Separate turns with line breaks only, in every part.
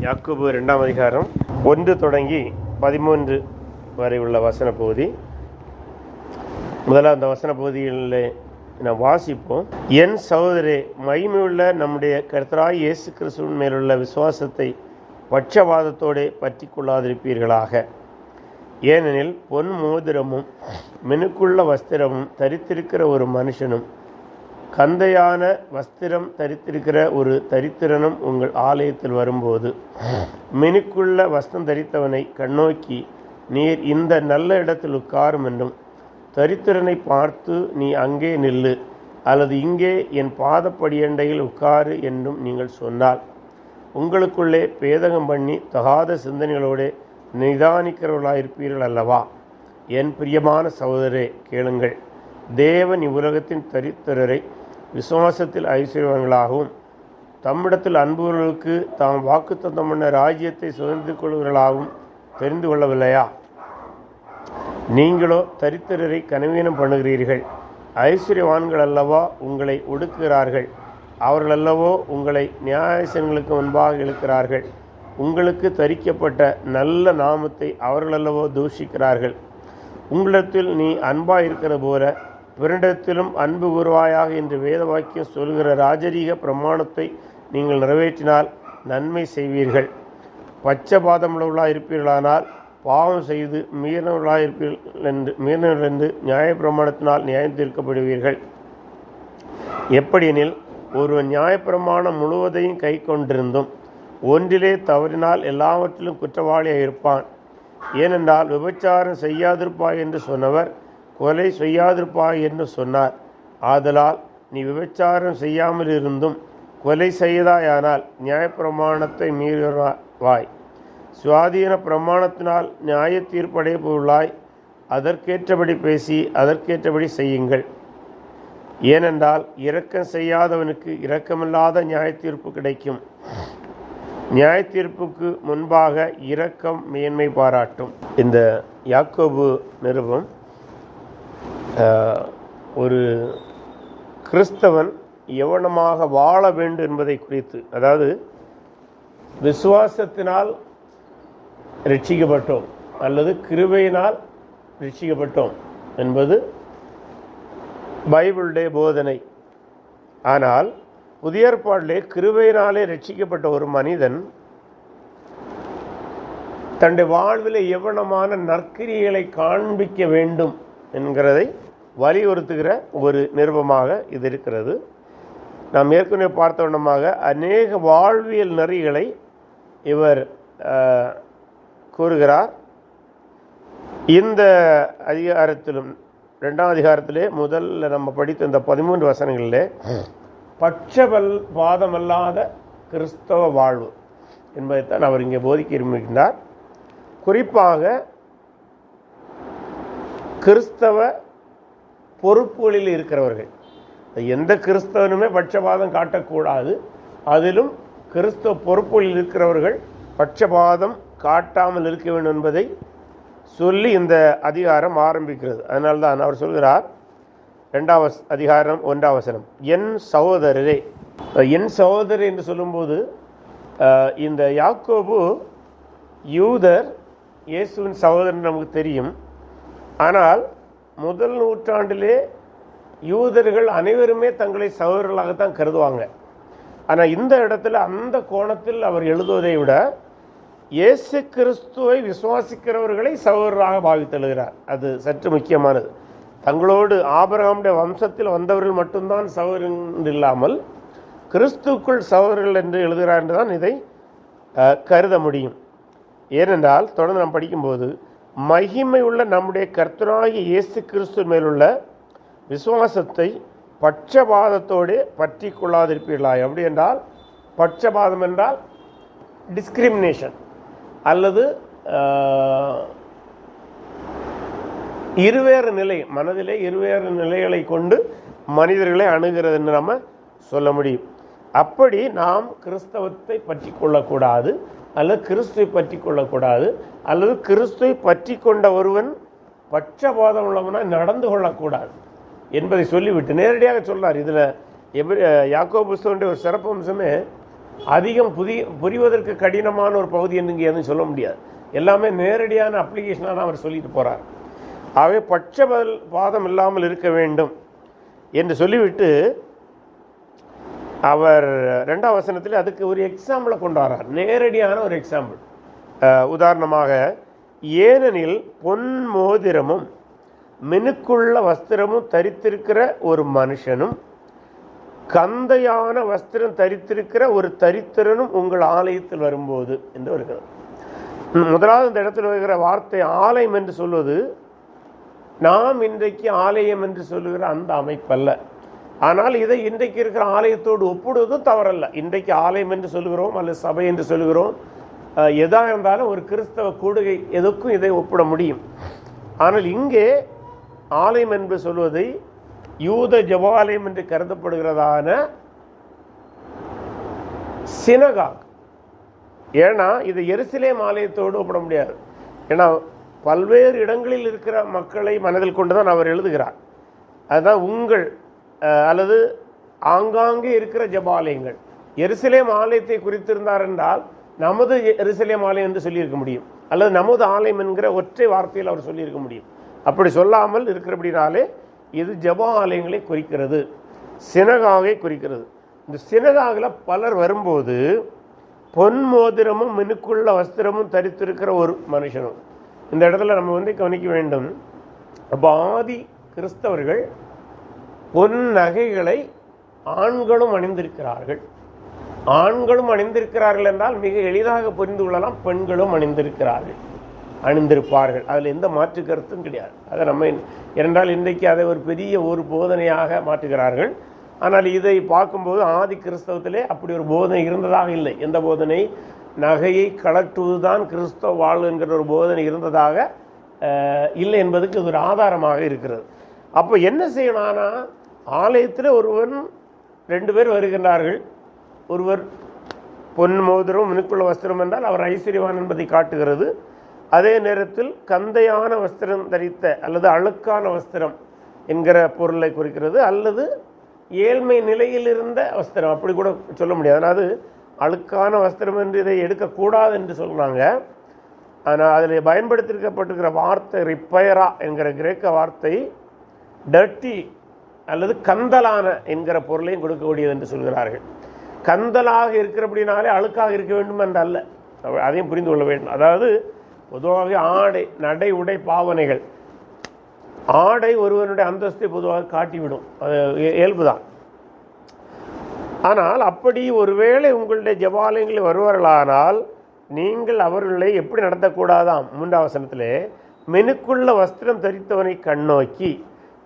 யாக்கோபு 2ஆம் அதிகாரம் 1 தொடங்கி 13 வரை உள்ள வசன பகுதி. முதல்ல அந்த வசன பகுதிகளில் நாம் வாசிப்போம். என் சகோதரே, மகிமையுள்ள நம்முடைய கர்த்தராகிய இயேசு கிறிஸ்துவின் மேலுள்ள விசுவாசத்தை பட்சபாதத்தோடு பற்றி கொள்ளாதிருப்பீர்களாக. ஏனெனில் பொன் மோதிரமும் மினுக்குள்ள வஸ்திரமும் தரித்திருக்கிற ஒரு மனுஷனும் கந்தையான வஸ்திரம் தரித்திருக்கிற ஒரு தரித்திரனும் உங்கள் ஆலயத்தில் வரும்போது மினுக்குள்ள வஸ்திரம் தரித்தவனை கண்ணோக்கி, நீர் இந்த நல்ல இடத்தில் உட்காரும் என்றும், தரித்திரனை பார்த்து நீ அங்கே நில்லு அல்லது இங்கே என் பாதப்படியண்டையில் உட்காரு என்றும் நீங்கள் சொன்னால், உங்களுக்குள்ளே பேதகம் பண்ணி தகாத சிந்தனைகளோடு நிதானிக்கிறவர்களாயிருப்பீர்கள் அல்லவா? என் பிரியமான சகோதரரே, கேளுங்கள். தேவன் இவ்வுலகத்தின் தரித்திரரை விசுவாசத்தில் ஐஸ்வர்யவான்களாகவும் தம்மிடத்தில் அன்புகளுக்கு தாம் வாக்குத்தத்தம் பண்ண ராஜ்யத்தை சுதந்திரித்துக் கொள்வர்களாகவும் தெரிந்து கொள்ளவில்லையா? நீங்களோ தரித்திரரை கனவீனம் பண்ணுகிறீர்கள். ஐஸ்வர்யவான்கள் அல்லவா உங்களை ஒடுக்குகிறார்கள்? அவர்கள் அல்லவோ உங்களை நியாயாசனங்களுக்கு முன்பாக இழுக்கிறார்கள். உங்களுக்கு தரிக்கப்பட்ட நல்ல நாமத்தை அவர்கள் அல்லவோ தூஷிக்கிறார்கள். உங்களிடத்தில் நீ அன்பாயிருக்கிற போல பிறனிடத்திலும் அன்பு கூறுவாயாக என்று வேத வாக்கியம் சொல்கிற ராஜரீக பிரமாணத்தை நீங்கள் நிறைவேற்றினால் நன்மை செய்வீர்கள். பட்சபாதமுள்ளவர்களாக இருப்பீர்களானால் பாவம் செய்து மீறினவர்கள் என்று நியாய பிரமாணத்தினால் நியாயம் தீர்க்கப்படுவீர்கள். எப்படியெனில், ஒருவன் நியாயப்பிரமாணம் முழுவதையும் கை கொண்டிருந்தும் ஒன்றிலே தவறினால் எல்லாவற்றிலும் குற்றவாளியாக இருப்பான். ஏனென்றால் விபச்சாரம் செய்யாதிருப்பாய் என்று சொன்னவர் கொலை செய்யாதிருப்பாய் என்று சொன்னார். ஆதலால் நீ விபச்சாரம் செய்யாமல் இருந்தும் கொலை செய்தாயானால் நியாயப்பிரமாணத்தை மீறுவாய். சுவாதீன பிரமாணத்தினால் நியாய தீர்ப்படைய பொருளாய் அதற்கேற்றபடி பேசி அதற்கேற்றபடி செய்யுங்கள். ஏனென்றால் இரக்கம் செய்யாதவனுக்கு இரக்கமில்லாத நியாய தீர்ப்பு கிடைக்கும். நியாய தீர்ப்புக்கு முன்பாக இரக்கம் மேன்மை பாராட்டும். இந்த யாக்கோபு நிருபம் ஒரு கிறிஸ்தவன் எவனமாக வாழ வேண்டும் என்பதை குறித்து, அதாவது விசுவாசத்தினால் ரட்சிக்கப்பட்டோம் அல்லது கிருபையினால் ரட்சிக்கப்பட்டோம் என்பது பைபிளுடைய போதனை. ஆனால் புதிய ஏற்பாட்டிலே கிருபையினாலே ரட்சிக்கப்பட்ட ஒரு மனிதன் தன்னுடைய வாழ்வில் எவ்வளமான நற்கிரியைகளை காண்பிக்க வேண்டும் என்கிறதை வலியுறுத்துகிற ஒரு நிருபமாக இது இருக்கிறது. நாம் ஏற்கனவே பார்த்த வண்ணமாக அநேக வாழ்வியல் நெறிகளை இவர் கூறுகிறார். இந்த அதிகாரத்திலும் 2ஆம் அதிகாரத்திலே முதல்ல நம்ம படித்த இந்த 13 வசனங்களிலே பட்சபாதமல்லாத கிறிஸ்தவ வாழ்வு என்பதைத்தான் அவர் இங்கே போதிக்க விரும்புகின்றார். குறிப்பாக கிறிஸ்தவ பொறுப்புகளில் இருக்கிறவர்கள், எந்த கிறிஸ்தவனுமே பட்சபாதம் காட்டக்கூடாது. அதிலும் கிறிஸ்தவ பொறுப்புகளில் இருக்கிறவர்கள் பட்சபாதம் காட்டாமல் இருக்க வேண்டும் என்பதை சொல்லி இந்த அதிகாரம் ஆரம்பிக்கிறது. அதனால்தான் அவர் சொல்கிறார், 2ஆம் அதிகாரம் 1ஆம் வசனம், என் சகோதரரே. என் சகோதரர் என்று சொல்லும்போது இந்த யாக்கோபு யூதர், இயேசுவின் சகோதரன் நமக்கு தெரியும். ஆனால் முதல் நூற்றாண்டிலே யூதர்கள் அனைவருமே தங்களை சகோதரர்களாகத்தான் கருதுவாங்க. ஆனால் இந்த இடத்துல அந்த கோணத்தில் அவர் எழுதுவதை விட இயேசு கிறிஸ்துவை விசுவாசிக்கிறவர்களை சகோதரராக பாவித்தெழுகிறார். அது சற்று முக்கியமானது. தங்களோடு ஆபிரகாமுடைய வம்சத்தில் வந்தவர்கள் மட்டும்தான் சகோதரர்கள் இல்லாமல் கிறிஸ்துக்குள் சகோதரர்கள் என்று எழுதுகிறார் என்றுதான் இதை கருத முடியும். ஏனென்றால் தொடர்ந்து நாம் படிக்கும்போது, மகிமை உள்ள நம்முடைய கர்த்தராகிய இயேசு கிறிஸ்து மேலுள்ள விசுவாசத்தை பட்சபாதத்தோடு பற்றி கொள்ளாதிருப்பீர்களாய். அப்படி என்றால் பட்சபாதம் என்றால் டிஸ்கிரிமினேஷன் அல்லது இருவேறு நிலை, மனதிலே இருவேறு நிலைகளை கொண்டு மனிதர்களை அணுகிறது என்று நம்ம சொல்ல முடியும். அப்படி நாம் கிறிஸ்தவத்தை பற்றி கொள்ளக்கூடாது அல்லது கிறிஸ்துவை பற்றி கொள்ளக்கூடாது அல்லது கிறிஸ்துவை பற்றி கொண்ட ஒருவன் பட்சபாதம் உள்ளவனாக நடந்து கொள்ளக்கூடாது என்பதை சொல்லிவிட்டு நேரடியாக சொல்றார். இதில் யாக்கோபு புத்தகத்தினுடைய ஒரு சிறப்பு அம்சமே அதிகம் புரிவதற்கு கடினமான ஒரு பகுதி என்று எதுவும் சொல்ல முடியாது. எல்லாமே நேரடியான அப்ளிகேஷனாக தான் அவர் சொல்லிட்டு போகிறார். ஆகவே பட்சபாதம் இல்லாமல் இருக்க வேண்டும் என்று சொல்லிவிட்டு அவர் 2ஆம் வசனத்தில் அதுக்கு ஒரு எக்ஸாம்பிளை கொண்டு வரார். நேரடியான ஒரு எக்ஸாம்பிள். உதாரணமாக, ஏனெனில் பொன் மோதிரமும் மினுக்குள்ள வஸ்திரமும் தரித்திருக்கிற ஒரு மனுஷனும் கந்தையான வஸ்திரம் தரித்திருக்கிற ஒரு தரித்திரனும் உங்கள் ஆலயத்தில் வரும்போது என்று வருகிறது. முதலாவது இந்த இடத்தில் வருகிற வார்த்தை ஆலயம் என்று சொல்வது நாம் இன்றைக்கு ஆலயம் என்று சொல்லுகிற அந்த அமைப்பல்ல. ஆனால் இதை இன்றைக்கு இருக்கிற ஆலயத்தோடு ஒப்பிடுவதும் தவறல்ல. இன்றைக்கு ஆலயம் என்று சொல்லுகிறோம் அல்லது சபை என்று சொல்லுகிறோம். எதாக இருந்தாலும் ஒரு கிறிஸ்தவ கூடுகை எதுக்கும் இதை ஒப்பிட முடியும். ஆனால் இங்கே ஆலயம் என்று சொல்வதை யூத ஜெபாலயம் என்று கருதப்படுகிறதான சினகாக். ஏன்னா இது எருசலேம் ஆலயத்தோடு ஒப்பிட முடியாது. ஏன்னா பல்வேறு இடங்களில் இருக்கிற மக்களை மனதில் கொண்டுதான் அவர் எழுதுகிறார். அதுதான் உங்கள் அல்லது ஆங்காங்கே இருக்கிற ஜெபாலயங்கள். எருசலேம் ஆலயத்தை குறித்திருந்தார் என்றால் நமது எருசலேம் ஆலயம் என்று சொல்லியிருக்க முடியும், அல்லது நமது ஆலயம் என்கிற ஒற்றை வார்த்தையில் அவர் சொல்லியிருக்க முடியும். அப்படி சொல்லாமல் இருக்கிறபடினாலே இது ஜெப ஆலயங்களை குறிக்கிறது, சினகாகை குறிக்கிறது. இந்த சினகாகில் பலர் வரும்போது பொன் மோதிரமும் மினுக்குள்ள வஸ்திரமும் தரித்திருக்கிற ஒரு மனுஷனும். இந்த இடத்துல நம்ம கவனிக்க வேண்டும், பாதி கிறிஸ்தவர்கள் பொன் நகைகளை ஆண்களும் அணிந்திருக்கிறார்கள். ஆண்களும் அணிந்திருக்கிறார்கள் என்றால் மிக எளிதாக புரிந்து கொள்ளலாம், பெண்களும் அணிந்திருப்பார்கள். அதில் எந்த மாற்று கருத்தும் கிடையாது. அதை நம்ம இரண்டால் இன்றைக்கு அதை ஒரு பெரிய ஒரு போதனையாக மாற்றுகிறார்கள். ஆனால் இதை பார்க்கும்போது ஆதி கிறிஸ்தவத்திலே அப்படி ஒரு போதனை இருந்ததாக இல்லை. எந்த போதனை? நகையை கலட்டுவதுதான் கிறிஸ்தவ வாழ்வு என்கிற ஒரு போதனை இருந்ததாக இல்லை என்பதுக்கு இது ஒரு ஆதாரமாக இருக்கிறது. அப்போ என்ன செய்யணும்னா, ஆலயத்தில் ஒருவன் 2 பேர் வருகின்றார்கள். ஒருவர் பொன் மோதிரம் மினுக்குள்ள வஸ்திரம் என்றால் அவர் ஐஸ்வர்யவான் என்பதை காட்டுகிறது. அதே நேரத்தில் கந்தையான வஸ்திரம் தரித்த அல்லது அழுக்கான வஸ்திரம் என்கிற பொருளை குறிக்கிறது, அல்லது ஏழ்மை நிலையில் இருந்த வஸ்திரம், அப்படி கூட சொல்ல முடியாது. அதாவது அழுக்கான வஸ்திரம் என்று இதை எடுக்கக்கூடாது என்று சொல்கிறாங்க. ஆனால் அதில் பயன்படுத்தியிருக்கப்பட்டிருக்கிற வார்த்தை ரிப்பயரா என்கிற கிரேக்க வார்த்தை டர்ட்டி அல்லது கந்தலான என்கிற பொருளையும் கொடுக்கக்கூடியது என்று சொல்கிறார்கள். கந்தலாக இருக்கிறபடினாலே அழுக்காக இருக்க வேண்டும் என்று அல்ல, அதையும் புரிந்து கொள்ள வேண்டும். அதாவது பொதுவாக ஆடை, நடை, உடை, பாவனைகள், ஆடை ஒருவனுடைய அந்தஸ்தை பொதுவாக காட்டிவிடும், அது இயல்புதான். ஆனால் அப்படி ஒருவேளை உங்களுடைய ஜெபாலயங்களில் வருவார்களானால் நீங்கள் அவர்களை எப்படி நடத்தக்கூடாதாம்? 3ஆம் வசனத்திலே, மெனுக்குள்ள வஸ்திரம் தரித்தவனை கண்ணோக்கி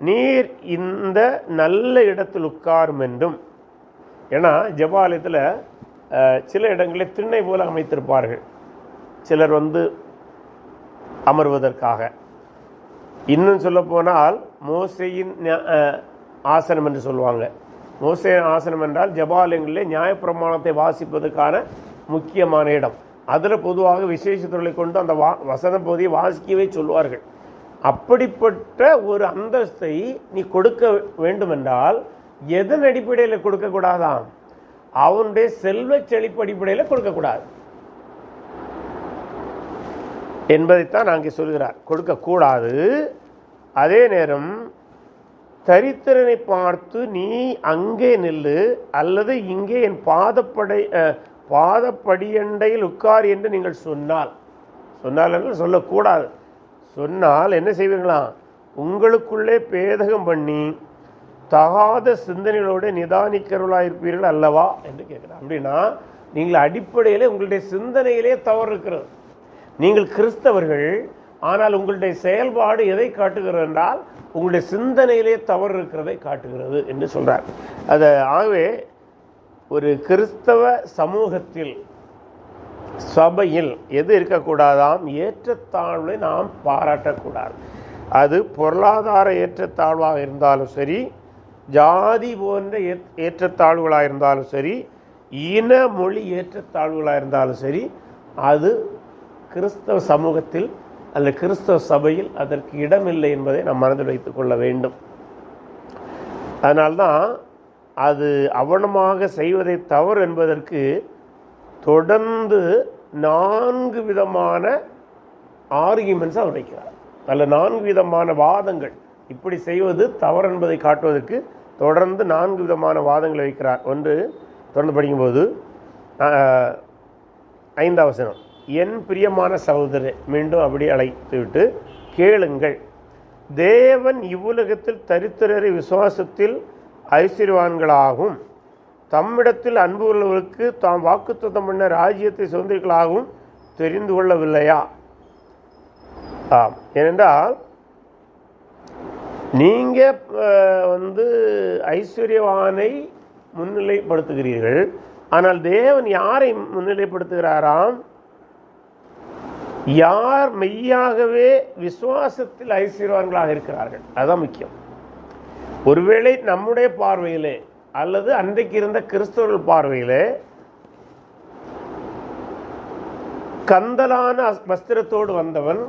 நீர் இந்த நல்ல இடத்தில் உட்காரும் என்றும். ஏன்னா ஜெபாலயத்தில் சில இடங்களில் திண்ணை போல அமைத்திருப்பார்கள், சிலர் அமர்வதற்காக. இன்னும் சொல்ல போனால் மோசேயின் ஆசனம் என்று சொல்லுவாங்க. மோசே ஆசனம் என்றால் ஜெபாலயங்களிலே நியாயப்பிரமாணத்தை வாசிப்பதற்கான முக்கியமான இடம். அதில் பொதுவாக விசேஷ தொழிலை கொண்டு அந்த வசன பகுதியை வாசிக்கவே சொல்வார்கள். அப்படிப்பட்ட ஒரு அந்தஸ்தை நீ கொடுக்க வேண்டுமென்றால் எதன் அடிப்படையில் கொடுக்கக்கூடாதாம்? அவனுடைய செல்வ செழிப்பு அடிப்படையில் கொடுக்கக்கூடாது என்பதைத்தான் அங்கே சொல்கிறார். கொடுக்கக்கூடாது. அதே நேரம் தரித்திரனை பார்த்து நீ அங்கே நில்லு அல்லது இங்கே என் பாதப்படியண்டையில் உட்கார் என்று நீங்கள் சொன்னால் என்று சொல்லக்கூடாது. சொன்னால் என்ன செய்வீர்களாம்? உங்களுக்குள்ளே பேதகம் பண்ணி தகாத சிந்தனைகளோடு நிதானிக்கிறவர்களாயிருப்பீர்கள் அல்லவா என்று கேட்குறார். அப்படின்னா நீங்கள் அடிப்படையில் உங்களுடைய சிந்தனையிலே தவறு இருக்கிறது. நீங்கள் கிறிஸ்தவர்கள், ஆனால் உங்களுடைய செயல்பாடு எதை காட்டுகிறது என்றால் உங்களுடைய சிந்தனையிலே தவறு இருக்கிறதை காட்டுகிறது என்று சொல்றார். அது ஆகவே ஒரு கிறிஸ்தவ சமூகத்தில், சபையில் எது இருக்கக்கூடாதாம்? ஏற்றத்தாழ்வை நாம் பாராட்டக்கூடாது. அது பொருளாதார ஏற்றத்தாழ்வாக இருந்தாலும் சரி, ஜாதி போன்ற ஏற்றத்தாழ்வுகளாக இருந்தாலும் சரி, இன மொழி ஏற்றத்தாழ்வுகளாக இருந்தாலும் சரி, அது கிறிஸ்தவ சமூகத்தில் அல்ல கிறிஸ்தவ சபையில் அதற்கு இடமில்லை என்பதை நாம் மனதில் வைத்துக் கொள்ள வேண்டும். அதனால்தான் அது அவனமாக செய்வதை தவறு என்பதற்கு தொடர்ந்து 4 விதமான ஆர்கியூமெண்ட்ஸ் அவர் வைக்கிறார். அதில் 4 விதமான வாதங்கள், இப்படி செய்வது தவறு என்பதை காட்டுவதற்கு தொடர்ந்து 4 விதமான வாதங்களை வைக்கிறார். ஒன்று தொடர்ந்து படிக்கும்போது 5ஆம் வசனம், என் பிரியமான சகோதரரே, மீண்டும் அப்படி அழைத்து விட்டு கேளுங்கள், தேவன் இவ்வுலகத்தில் தரித்திரரை விசுவாசத்தில் ஐஸ்வர்யவான்களாகவும் தம்மிடத்தில் அன்பு உள்ளவர்களுக்கு தாம் வாக்குத்தத்தம் பண்ண ராஜ்யத்தை சுதந்திரிகளாகவும் தெரிந்து கொள்ளவில்லையா? ஏனென்றால் நீங்கள் ஐஸ்வர்யவானை முன்னிலைப்படுத்துகிறீர்கள், ஆனால் தேவன் யாரை முன்னிலைப்படுத்துகிறாராம்? யார் மெய்யாகவே விசுவாசத்தில் ஐஸ்வர்யவான்களாக இருக்கிறார்கள். அதுதான் முக்கியம். ஒருவேளை நம்முடைய பார்வையிலே அல்லது அன்றைக்கு இருந்த கிறிஸ்தவர்கள் பார்வையிலே கந்தலான வஸ்திரத்தோடு வந்தவன்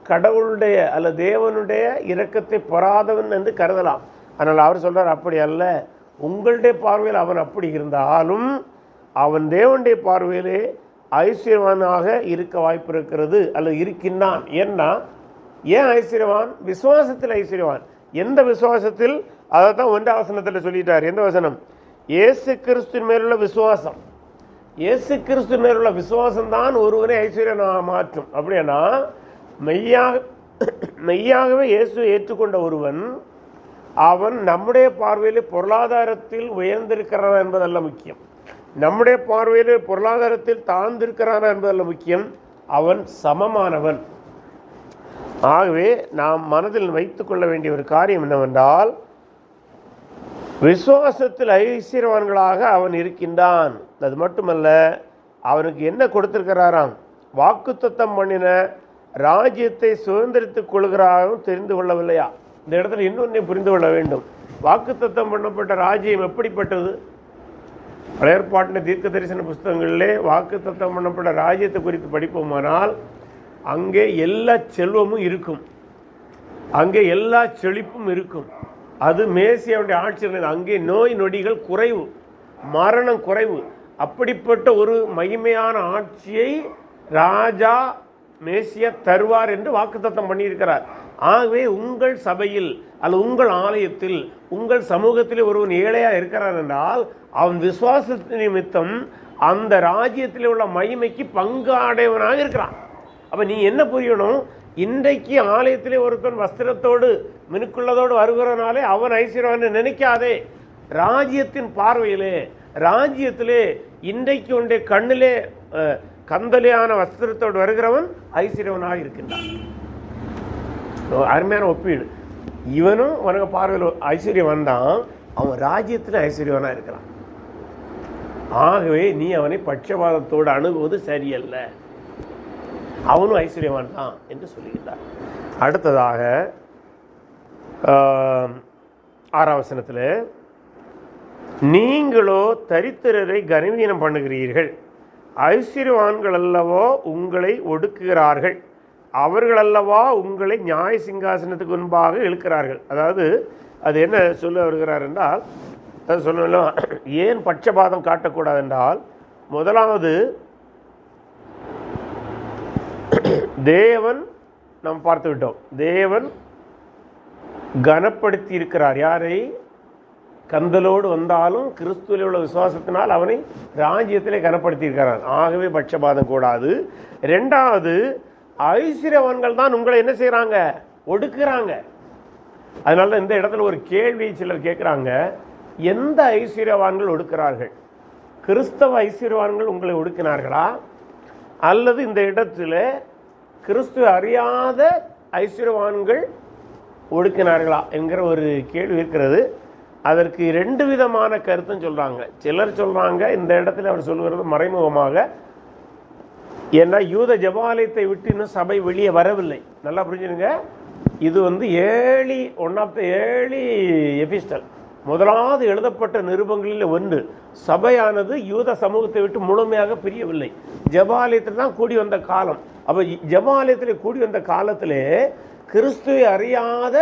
கடவுளுடைய அல்லது தேவனுடைய இரக்கத்தை பெறாதவன் என்று கருதலாம். ஆனால் அவர் சொல்றார், அப்படி அல்ல. உங்களுடைய பார்வையில் அவன் அப்படி இருந்தாலும் அவன் தேவனுடைய பார்வையிலே ஐஸ்வர்யவானாக இருக்க வாய்ப்பு இருக்கிறது அல்லது இருக்கின்றான். ஏன்னா ஏன் ஐஸ்வர்யவான்? விசுவாசத்தில் ஐஸ்வர்யவான். எந்த விசுவாசத்தில்? அதை தான் 1ஆம் வசனத்தில் சொல்லிட்டார். எந்த வசனம்? இயேசு கிறிஸ்துவின் மேலுள்ள விசுவாசம். இயேசு கிறிஸ்துவின் மேலுள்ள விசுவாசம் தான் ஒருவனை ஐஸ்வர்யனாக மாற்றும். அப்படின்னா மெய்யாகவே இயேசுவை ஏற்றுக்கொண்ட ஒருவன் அவன் நம்முடைய பார்வையில் பொருளாதாரத்தில் உயர்ந்திருக்கிறான் என்பதல்ல முக்கியம், நம்முடைய பார்வையில் பொருளாதாரத்தில் தாழ்ந்திருக்கிறான் என்பதல்ல முக்கியம், அவன் சமமானவன். ஆகவே நாம் மனதில் வைத்துக் கொள்ள வேண்டிய ஒரு காரியம் என்னவென்றால், விசுவாசத்தில் ஐஸ்வர்யவான்களாக அவன் இருக்கின்றான். அது மட்டுமல்ல, அவனுக்கு என்ன கொடுத்திருக்கிறாராம்? வாக்குத்தத்தம் பண்ணின ராஜ்யத்தை சுதந்திரித்துக் கொள்கிறாரும் தெரிந்து கொள்ளவில்லையா? இந்த இடத்துல இன்னொன்றை புரிந்து கொள்ள வேண்டும். வாக்குத்தத்தம் பண்ணப்பட்ட ராஜ்யம் எப்படிப்பட்டது? பழைய ஏற்பாட்டின் தீர்க்க தரிசன புஸ்தகங்களிலே வாக்குத்தத்தம் பண்ணப்பட்ட ராஜ்யத்தை குறித்து படிப்போமானால் அங்கே எல்லா செல்வமும் இருக்கும், அங்கே எல்லா செழிப்பும் இருக்கும். அது மேசியாவுடைய ஆட்சியில் அங்கே நோய் நொடிகள் குறைவு, மரணம் குறைவு. அப்படிப்பட்ட ஒரு மகிமையான ஆட்சியை ராஜா மேசியா தருவார் என்று வாக்குத்தத்தம் பண்ணியிருக்கிறார். ஆகவே உங்கள் சபையில் அல்லது உங்கள் ஆலயத்தில் உங்கள் சமூகத்தில் ஒருவன் ஏழையா இருக்கிறான் என்றால் அவன் விசுவாசத்தின் நிமித்தம் அந்த ராஜ்யத்தில் உள்ள மகிமைக்கு பங்காடையவனாக இருக்கிறான். அப்ப நீ என்ன புரியணும்? இன்றைக்கு ஆலயத்திலே ஒருத்தன் வஸ்திரத்தோடு மினுக்குள்ளதோடு வருகிறனாலே அவன் ஐஸ்வர்யவான் நினைக்காதே. ராஜ்யத்தின் பார்வையிலே, ராஜ்யத்திலே இன்றைக்கு உன்னுடைய கண்ணிலே கந்தலையான வஸ்திரத்தோடு வருகிறவன் ஐஸ்வர்யவனாக இருக்கின்றான். அருமையான ஒப்பீடு. இவனும் உனக்கு பார்வையில் ஐஸ்வர்யவன் தான், அவன் ராஜ்யத்தில் ஐஸ்வர்யவனா இருக்கிறான். ஆகவே நீ அவனை பட்சபாதத்தோடு அணுகுவது சரியல்ல, அவனும் ஐஸ்வர்யவான் தான் என்று சொல்லுகிறார். அடுத்ததாக 6ஆம் வசனத்தில், நீங்களோ தரித்திரரை கனவீனம் பண்ணுகிறீர்கள், ஐஸ்வர்யவான்கள் அல்லவோ உங்களை ஒடுக்குகிறார்கள், அவர்கள் அல்லவா உங்களை நியாய சிங்காசனத்துக்கு முன்பாக இழுக்கிறார்கள். அதாவது அது என்ன சொல்ல வருகிறார் என்றால், அது சொல்லலாம். ஏன் பட்சபாதம் காட்டக்கூடாது என்றால், முதலாவது தேவன் நாம் பார்த்து விட்டோம், தேவன் கனப்படுத்தி இருக்கிறார். யாரை? கந்தலோடு வந்தாலும் கிறிஸ்துவில் உள்ள விசுவாசத்தினால் அவனை ராஜ்யத்திலே கனப்படுத்தி இருக்கிறார். ஆகவே பட்சபாதம் கூடாது. ரெண்டாவது, ஐஸ்வர்யவான்கள் தான் உங்களை என்ன செய்யறாங்க? ஒடுக்குறாங்க. அதனால இந்த இடத்துல ஒரு கேள்வி சிலர் கேட்கிறாங்க, எந்த ஐஸ்வர்யவான்கள் ஒடுக்கிறார்கள்? கிறிஸ்தவ ஐஸ்வர்யவான்கள் உங்களை ஒடுக்கினார்களா, அல்லது இந்த இடத்துல கிறிஸ்துவ அறியாத ஐஸ்வர்யவான்கள் ஒடுக்கினார்களா என்கிற ஒரு கேள்வி இருக்கிறது. அதற்கு 2 விதமான கருத்தும் சொல்றாங்க. சிலர் சொல்றாங்க இந்த இடத்துல அவர் சொல்லுகிறது மறைமுகமாக, ஏன்னா யூத ஜெபாலயத்தை விட்டு இன்னும் சபை வெளியே வரவில்லை. நல்லா புரிஞ்சுருங்க, இது one of the early epistle, முதலாவது எழுதப்பட்ட நிருபங்களில் ஒன்று. சபையானது யூத சமூகத்தை விட்டு முழுமையாக பிரியவில்லை, ஜெபாலயத்தில் தான் கூடி வந்த காலம். அப்ப ஜெபாலயத்தில் கூடி வந்த காலத்திலே கிறிஸ்துவை அறியாத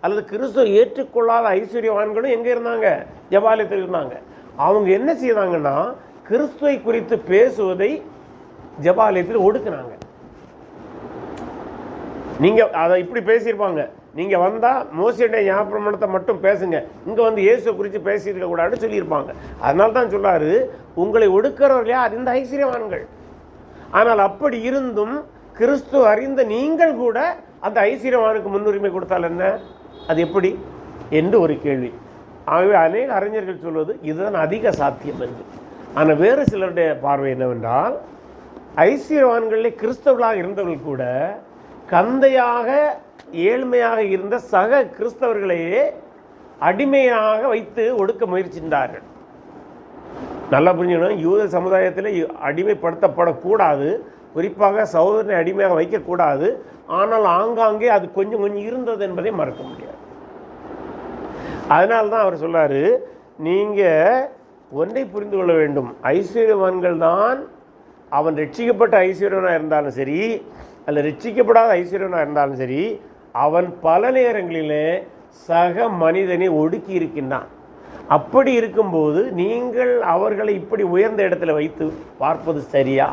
அல்லது கிறிஸ்துவை ஏற்றுக்கொள்ளாத ஐஸ்வர்யவான்களும் எங்க இருந்தாங்க? ஜெபாலயத்தில் இருந்தாங்க. அவங்க என்ன செய்தாங்கன்னா, கிறிஸ்துவை குறித்து பேசுவதை ஜெபாலயத்தில் ஒடுக்குனாங்க. நீங்க அதை இப்படி பேசியிருப்பாங்க, நீங்க வந்தா மோசேயுடைய ஞாபகத்தை மட்டும் பேசுங்க, இங்க வந்து இயேசு குறித்து பேசியிருக்க கூடாதுன்னு சொல்லியிருப்பாங்க. அதனால தான் சொல்றாரு, உங்களை ஒடுக்கிறவர்களே அது இந்த ஐஸ்வர்யவான்கள். ஆனால் அப்படி இருந்தும் கிறிஸ்து அறிந்த நீங்கள் கூட அந்த ஐஸ்வர்யவானுக்கு முன்னுரிமை கொடுத்தால் என்ன, அது எப்படி என்று ஒரு கேள்வி. ஆகவே அநேக அறிஞர்கள் சொல்வது இதுதான் அதிக சாத்தியம் என்று. ஆனால் வேறு சிலருடைய பார்வை என்னவென்றால், ஐஸ்வர்யவான்களே கிறிஸ்தவர்களாக இருந்தவர்கள் கூட கந்தையாக ஏழ்மையாக இருந்த சக கிறிஸ்தவர்களையே அடிமையாக வைத்து ஒடுக்க முயற்சித்தார்கள். நல்லா புரிஞ்சுக்கணும், யூத சமுதாயத்தில் அடிமைப்படுத்தப்படக்கூடாது, குறிப்பாக சகோதரனை அடிமையாக வைக்கக்கூடாது. ஆனால் ஆங்காங்கே அது கொஞ்சம் கொஞ்சம் இருந்தது என்பதை மறக்க முடியாது. அதனால்தான் அவர் சொல்றாரு, நீங்க ஒன்றை புரிந்து கொள்ள வேண்டும், ஐஸ்வர்யவான்கள் தான், அவன் ரட்சிக்கப்பட்ட ஐஸ்வர்யவனாக இருந்தாலும் சரி அல்ல ரட்சிக்கப்படாத ஐஸ்வர்யவனாக இருந்தாலும் சரி, அவன் பல நேரங்களிலே சக மனிதனை ஒடுக்கி இருக்கின்றான். அப்படி இருக்கும்போது நீங்கள் அவர்களை இப்படி உயர்ந்த இடத்துல வைத்து பார்ப்பது சரியா?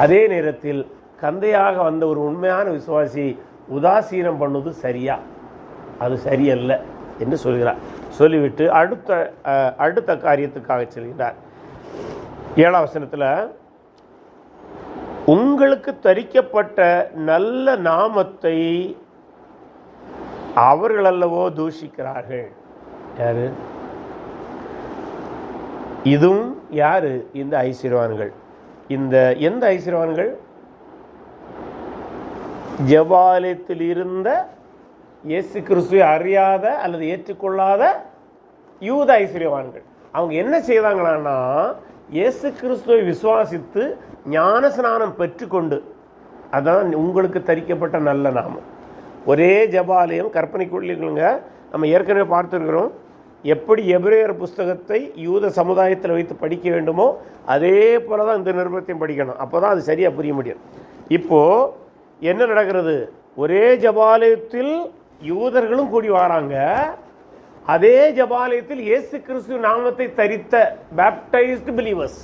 அதே நேரத்தில் கந்தையாக வந்த ஒரு உண்மையான விசுவாசி உதாசீனம் பண்ணுவது சரியா? அது சரியல்ல என்று சொல்கிறார். சொல்லிவிட்டு அடுத்த காரியத்துக்காக செல்கிறார். 7ஆம் வசனத்தில், உங்களுக்கு தரிக்கப்பட்ட நல்ல நாமத்தை அவர்கள் அல்லவோ தூஷிக்கிறார்கள். யாரு? இதுவும் யாரு? இந்த ஐஸ்வர்யவான்கள். இந்த எந்த ஐஸ்வர்யவான்கள்? ஜெபாலயத்தில் இருந்த இயேசு கிறிஸ்துவை அறியாத அல்லது ஏற்றுக்கொள்ளாத யூத ஐஸ்வர்யவான்கள். அவங்க என்ன செய்தாங்களான்னா, இயேசு கிறிஸ்துவை விசுவாசித்து ஞானஸ்நானம் பெற்றுக்கொண்டு, அதான் உங்களுக்கு தரிக்கப்பட்ட நல்ல நாமம். ஒரே ஜெபாலயம், கற்பனைக்குள்ளிருங்க, நம்ம ஏற்கனவே பார்த்துருக்கிறோம். எப்படி எபிரேயர் புஸ்தகத்தை யூத சமுதாயத்தில் வைத்து படிக்க வேண்டுமோ அதே போல தான் இந்த நிருபத்தையும் படிக்கணும். அப்போ தான் அது சரியாக புரிய முடியும். இப்போது என்ன நடக்கிறது? ஒரே ஜெபாலயத்தில் யூதர்களும் கூடி வராங்க, அதே ஜெபாலயத்தில் இயேசு கிறிஸ்து நாமத்தை தரித்த பேப்டைஸ்டு பிலீவர்ஸ்.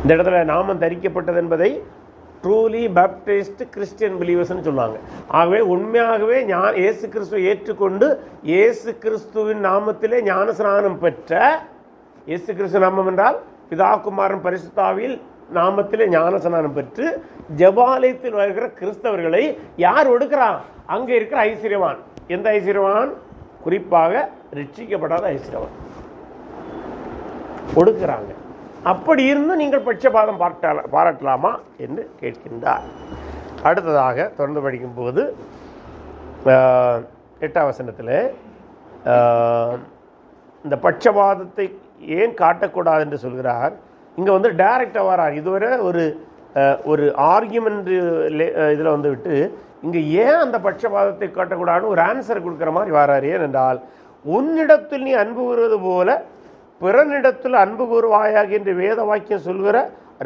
இந்த இடத்துல நாமம் தரிக்கப்பட்டது என்பதை ட்ரூலி பேப்டைஸ்டு கிறிஸ்டியன் பிலீவர்ஸ்ன்னு சொன்னாங்க. ஆகவே உண்மையாகவே இயேசு கிறிஸ்துவை ஏற்றுக்கொண்டு இயேசு கிறிஸ்துவின் நாமத்திலே ஞானஸ்நானம் பெற்ற, இயேசு கிறிஸ்து நாமம் என்றால் பிதா குமாரன் பரிசுத்தாவியில் நாமத்திலே ஞானஸ்நானம் பெற்று ஜெபாலயத்தில் வருகிற கிறிஸ்தவர்களை யார் ஒடுக்கிறான்? அங்கே இருக்கிற ஐஸ்வர்யவான். எந்த ஐஸ்வர்யவான்? குறிப்பாக ரட்சிக்கப்படாத ஐஸ்வர்யவான் ஒடுக்கிறாங்க. அப்படி இருந்து நீங்கள் பட்சபாதம் பாராட்டலாமா என்று கேட்கின்றார். அடுத்ததாக தொடர்ந்து படிக்கும்போது 8ஆம் வசனத்தில் இந்த பட்சபாதத்தை ஏன் காட்டக்கூடாது என்று சொல்கிறார். இங்கே வந்து டைரக்டாக வரார். இதுவரை ஒரு ஆர்கியூமெண்ட் இதில் வந்து விட்டு இங்கே ஏன் அந்த பட்சபாதத்தை காட்டக்கூடாதுன்னு ஒரு ஆன்சர் கொடுக்குற மாதிரி வராரு. ஏனென்றால், உன்னிடத்தில் நீ அன்பு கூறுவது போல பிறனிடத்தில் அன்பு கூறுவாயாக என்று வேத வாக்கியம் சொல்கிற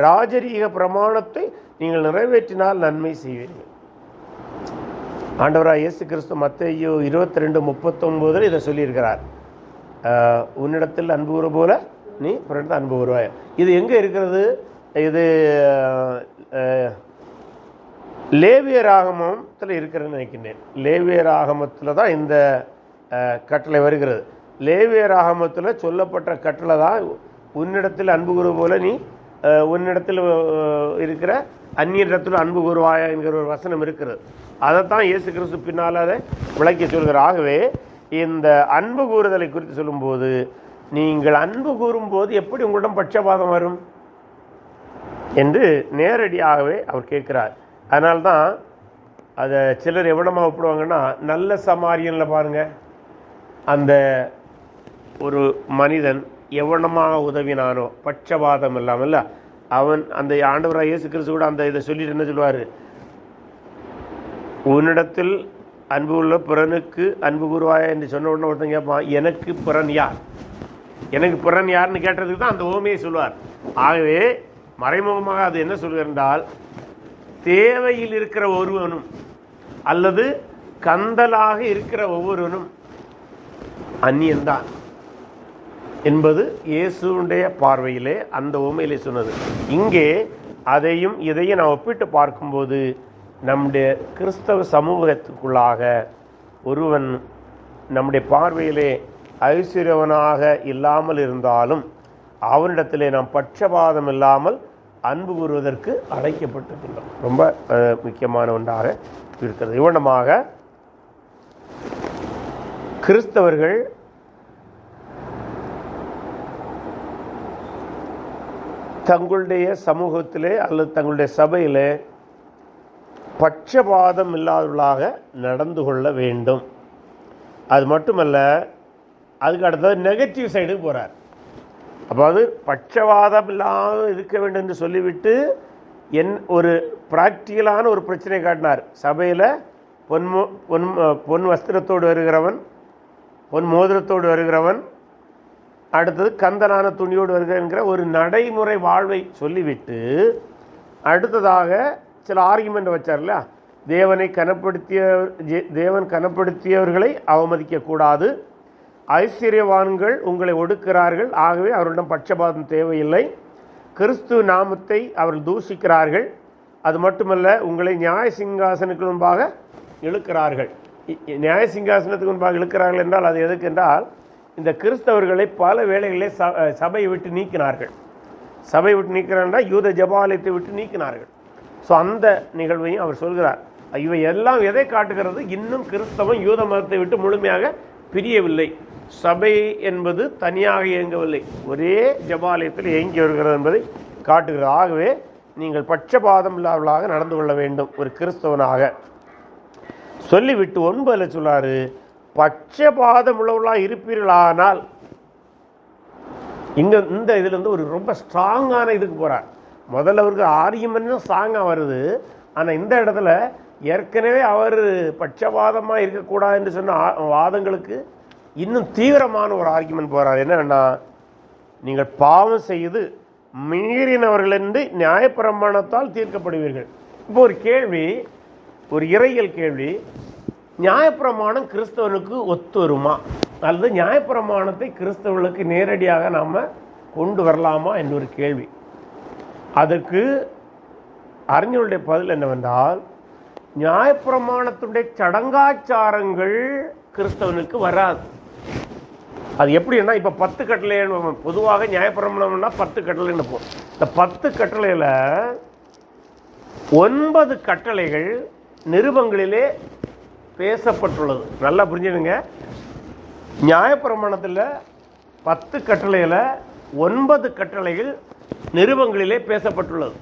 ராஜரீக பிரமாணத்தை நீங்கள் நிறைவேற்றினால் நன்மை செய்வீர்கள். ஆண்டவராக இயேசு கிறிஸ்து மத்தேயு 22:39 இதை சொல்லியிருக்கிறார். உன்னிடத்தில் அன்பு கூறு போல நீ பிறனிடத்தில் அன்பு கூறுவாய். இது எங்கே இருக்கிறது? இது லேவியராகமத்தில் இருக்கிறதுன்னு நினைக்கின்றேன். லேவியராகமத்தில் தான் இந்த கட்டளை வருகிறது. லேவியராகமத்தில் சொல்லப்பட்ட கட்டளை தான், உன்னிடத்தில் அன்பு கூறு போல நீ உன்னிடத்தில் இருக்கிற அந்நியரிடத்தில் அன்பு கூறுவாயா என்கிற ஒரு வசனம் இருக்கிறது. அதைத்தான் இயேசு கிறிஸ்து பின்னால் அதை விளக்கி சொல்கிறார். ஆகவே இந்த அன்பு கூறுதலை குறித்து சொல்லும்போது, நீங்கள் அன்பு கூறும்போது எப்படி உங்களிடம் பட்சபாதம் வரும் என்று நேரடியாகவே அவர் கேட்கிறார். அதனால்தான் அதை சிலர் எவ்வளமாக ஒப்பிடுவாங்கன்னா, நல்ல சமாரியனில் பாருங்கள், அந்த ஒரு மனிதன் எவ்வளமாக உதவினானோ பட்சபாதம் இல்லாமல் அவன், அந்த ஆண்டவராக இயேசு கிறிஸ்து கூட அந்த இதை சொல்லிட்டு என்ன சொல்லுவார்? உன்னிடத்தில் அன்பு உள்ள பிறனுக்கு அன்பு கூறுவாயா என்று சொன்ன உடனே ஒருத்தன் கேட்பான், எனக்கு பிறன் யார்? எனக்கு பிறன் யாருன்னு கேட்டதுக்கு தான் அந்த ஓமையை சொல்லுவார். ஆகவே மறைமுகமாக அது என்ன சொல்கிறால், தேவையில் இருக்கிற ஒருவனும் அல்லது கந்தலாக இருக்கிற ஒவ்வொருவனும் அந்நியன்தான். என்பது இயேசுடைய பார்வையிலே அந்த உவமையிலே சொன்னது. இங்கே அதையும் இதையும் நாம் ஒப்பிட்டு பார்க்கும்போது நம்முடைய கிறிஸ்தவ சமூகத்துக்குள்ளாக ஒருவன் நம்முடைய பார்வையிலே ஐஸ்வர்யவனாக இல்லாமல் இருந்தாலும் அவனிடத்திலே நாம் பட்சபாதம் இல்லாமல் அன்பு கூறுவதற்கு அழைக்கப்பட்டிருக்கின்றோம். ரொம்ப முக்கியமான ஒன்றாக இருக்கிறது. இவ்வளமாக கிறிஸ்தவர்கள் தங்களுடைய சமூகத்திலே அல்லது தங்களுடைய சபையிலே பட்சபாதம் இல்லாதவர்களாக நடந்து கொள்ள வேண்டும். அது மட்டுமல்ல, அதுக்கு அடுத்தது நெகட்டிவ் சைடுக்கு போகிறார். அப்போ அது பட்சபாதம் இல்லாத இருக்க வேண்டும் என்று சொல்லிவிட்டு ஒரு ப்ராக்டிக்கலான ஒரு பிரச்சனை காட்டினார். சபையில் பொன் வஸ்திரத்தோடு வருகிறவன், பொன் மோதிரத்தோடு வருகிறவன், அடுத்தது கந்தலான துணியோடு வருகிற ஒரு நடைமுறை வாழ்வை சொல்லிவிட்டு அடுத்ததாக சில ஆர்குமெண்ட் வச்சார்ல, தேவன் கனப்படுத்தியவர்களை அவமதிக்கக்கூடாது, ஐஸ்வர்யவான்கள் உங்களை ஒடுக்கிறார்கள், ஆகவே அவர்களிடம் பட்சபாதம் தேவையில்லை, கிறிஸ்து நாமத்தை அவர்கள் தூஷிக்கிறார்கள், அது மட்டுமல்ல உங்களை நியாய சிங்காசனத்துக்கு முன்பாக இழுக்கிறார்கள். நியாய சிங்காசனத்துக்கு முன்பாக இழுக்கிறார்கள் என்றால் அது எதுக்கு என்றால், இந்த கிறிஸ்தவர்களை பல வேளைகளிலே சபையை விட்டு நீக்கினார்கள். சபையை விட்டு நீக்கிறார்கள், யூத ஜெபாலயத்தை விட்டு நீக்கினார்கள். ஸோ அந்த நிகழ்வையும் அவர் சொல்கிறார். இவை எல்லாம் எதை காட்டுகிறது? இன்னும் கிறிஸ்தவம் யூத மதத்தை விட்டு முழுமையாக பிரியவில்லை. சபை என்பது தனியாக இயங்கவில்லை, ஒரே ஜெபாலயத்தில் இயங்கி வருகிறது என்பதை காட்டுகிறது. ஆகவே நீங்கள் பட்சபாதம் இல்லாதவர்களாக நடந்து கொள்ள வேண்டும் ஒரு கிறிஸ்தவனாக சொல்லிவிட்டு 9 சொல்லாரு, பட்சபாதம் உள்ளவர்களாக இருப்பீர்களானால், இந்த இதுல இருந்து ஒரு ரொம்ப ஸ்ட்ராங்கான இதுக்கு போறார். முதல்ல அவருக்கு ஆர்கியுமெண்ட் ஸ்ட்ராங்காக வருது, ஆனால் இந்த இடத்துல ஏற்கனவே அவர் பட்சபாதமாக இருக்கக்கூடாது என்று சொன்ன வாதங்களுக்கு இன்னும் தீவிரமான ஒரு ஆர்கியுமெண்ட் போகிறார். என்னன்னா, நீங்கள் பாவம் செய்து மீறினவர்கள் என்று நியாயப்பிரமாணத்தால் தீர்க்கப்படுவீர்கள். இப்போ ஒரு கேள்வி, ஒரு இறையியல் கேள்வி, நியாயப்பிரமாணம் கிறிஸ்தவனுக்கு ஒத்து வருமா, அல்லது நியாயப்பிரமாணத்தை கிறிஸ்தவர்களுக்கு நேரடியாக நாம் கொண்டு வரலாமா என்ற ஒரு கேள்வி. அதற்கு அறிஞருடைய பதில் என்னவென்றால், நியாயப்பிரமாணத்துடைய சடங்காச்சாரங்கள் கிறிஸ்தவனுக்கு வராது. அது எப்படின்னா, இப்போ 10 கட்டளை, பொதுவாக நியாயப்பிரமாணம்னா 10 கட்டளைன்னு போகும். இந்த 10 கட்டளையில் 9 கட்டளைகள் நிருபங்களிலே பேசப்பட்டுள்ளது. நல்லா புரிஞ்சுடுங்க, நியாயப்பிரமாணத்தில் 10 கட்டளையில் 9 கட்டளைகள் நிருபங்களிலே பேசப்பட்டுள்ளது.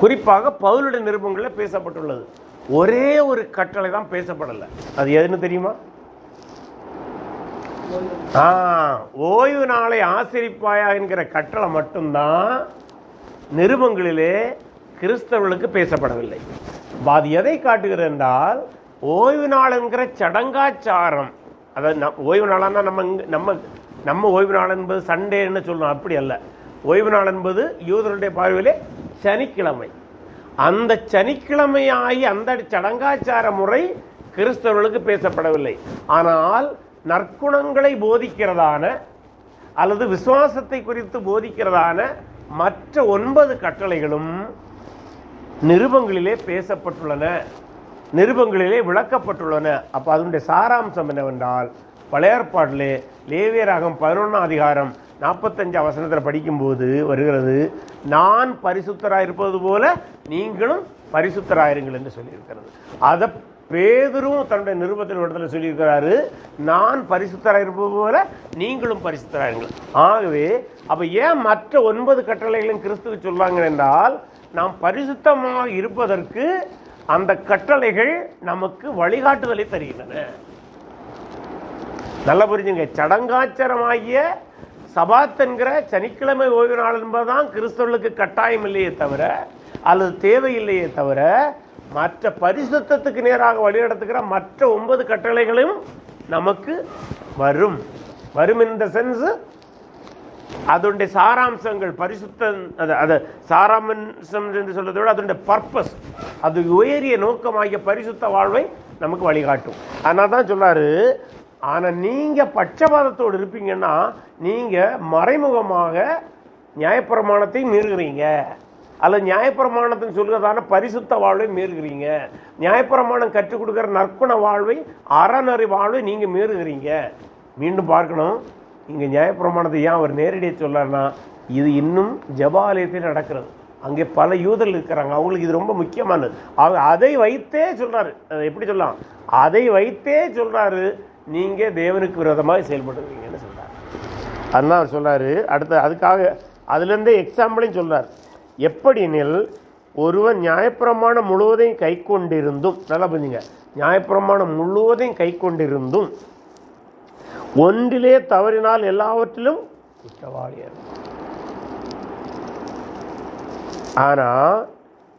குறிப்பாக பவுலுடைய நிருபங்களில் பேசப்பட்டுள்ளது. ஒரே ஒரு கட்டளை தான் பேசப்படலை. அது எதுன்னு தெரியுமா? ஓய்வு நாளை ஆசரிப்பாயா என்கிற கட்டளை மட்டும்தான் நிருபங்களிலே கிறிஸ்தவர்களுக்கு பேசப்படவில்லை. அது எதை காட்டுகிறது என்றால், ஓய்வு நாள் என்கிற சடங்காச்சாரம், அதாவது ஓய்வு நாளானா நம்ம ஓய்வு நாள் என்பது சண்டேன்னு சொல்லணும், அப்படி அல்ல. ஓய்வு நாள் என்பது யூதருடைய பார்வையிலே சனிக்கிழமை. அந்த சனிக்கிழமையாகி அந்த சடங்காச்சார முறை கிறிஸ்தவர்களுக்கு பேசப்படவில்லை. ஆனால் நற்குணங்களை போதிக்கிறதான அல்லது விசுவாசத்தை குறித்து போதிக்கிறதான மற்ற 9 கட்டளைகளும் நிருபங்களிலே பேசப்பட்டுள்ளன, நிருபங்களிலே விளக்கப்பட்டுள்ளன. அப்போ அதனுடைய சாராம்சம் என்னவென்றால், பழைய ஏற்பாட்டிலே லேவியராகமம் 11ஆம் அதிகாரம் 45 வசனத்தில் படிக்கும்போது வருகிறது, நான் பரிசுத்தராயிருப்பது போல நீங்களும் பரிசுத்தராயிருங்கள் என்று சொல்லியிருக்கிறது. அதை பேதுரும் தன்னுடைய நிருபத்தில் இடத்துல சொல்லியிருக்கிறாரு, நான் பரிசுத்தராயிருப்பது போல நீங்களும் பரிசுத்தராயிருங்கள். ஆகவே அப்போ ஏன் மற்ற 9 கட்டளைகளும் கிறிஸ்துவ சொல்றாங்க என்றால், நாம் பரிசுத்தமாக இருப்பதற்கு அந்த கட்டளைகள் நமக்கு வழிகாட்டுதலை தருகின்றன. நல்லா புரிஞ்சுங்க, சடங்காச்சாரமாகிய சபாத் என்கிற சனிக்கிழமை ஓய்வு நாள் என்பதுதான் கிறிஸ்தவர்களுக்கு கட்டாயம் இல்லையே தவிர அல்லது தேவையில்லையே தவிர, மற்ற பரிசுத்தத்துக்கு நேராக வழிநடத்துகிற மற்ற 9 கட்டளைகளும் நமக்கு வரும். இந்த சென்ஸ் அதனுடைய சாராம்சங்கள், பரிசுத்தம், அது சாராம்சம் என்று சொல்றதை விட அதனுடைய பர்பஸ், அது உயரிய நோக்கமாகிய பரிசுத்த வாழ்வை நமக்கு வழிகாட்டும். அதனால தான் சொல்றாரு, ஆனால் நீங்கள் பட்சபாதத்தோடு இருப்பீங்கன்னா நீங்கள் மறைமுகமாக நியாயப்பிரமாணத்தை மீறுகிறீங்க, அல்லது நியாயப்பிரமாணத்தின் சொல்கிறதான பரிசுத்த வாழ்வை மீறுகிறீங்க, நியாயப்பிரமாணம் கற்றுக் கொடுக்குற நற்குண வாழ்வை, அறநறி வாழ்வை நீங்கள் மீறுகிறீங்க. மீண்டும் பார்க்கணும், இங்கே நியாயப்பிரமாணத்தை ஏன் அவர் நேரடியாக சொல்லார்னா, இது இன்னும் ஜெபாலயத்தில் நடக்கிறது. அங்கே பல யூதர்கள் இருக்கிறாங்க, அவங்களுக்கு இது ரொம்ப முக்கியமானது. அவங்க அதை வைத்தே சொல்கிறாரு. அதை எப்படி சொல்லலாம்? அதை வைத்தே சொல்கிறாரு, நீங்கள் தேவனுக்கு விரோதமாக செயல்படுறீங்கன்னு சொல்கிறார். அதெல்லாம் அவர் சொல்கிறாரு. அடுத்து அதுக்காக அதுலேருந்தே எக்ஸாம்பிளையும் சொல்கிறார். எப்படினில் ஒருவன் நியாயப்பிரமாணம் முழுவதையும் கை கொண்டிருந்தும், நல்லா புரிஞ்சுங்க, நியாயப்பிரமாணம் முழுவதையும் கை கொண்டிருந்தும் ஒன்றிலே தவறினால் எல்லாவற்றிலும் குற்றவாளியார். ஆனால்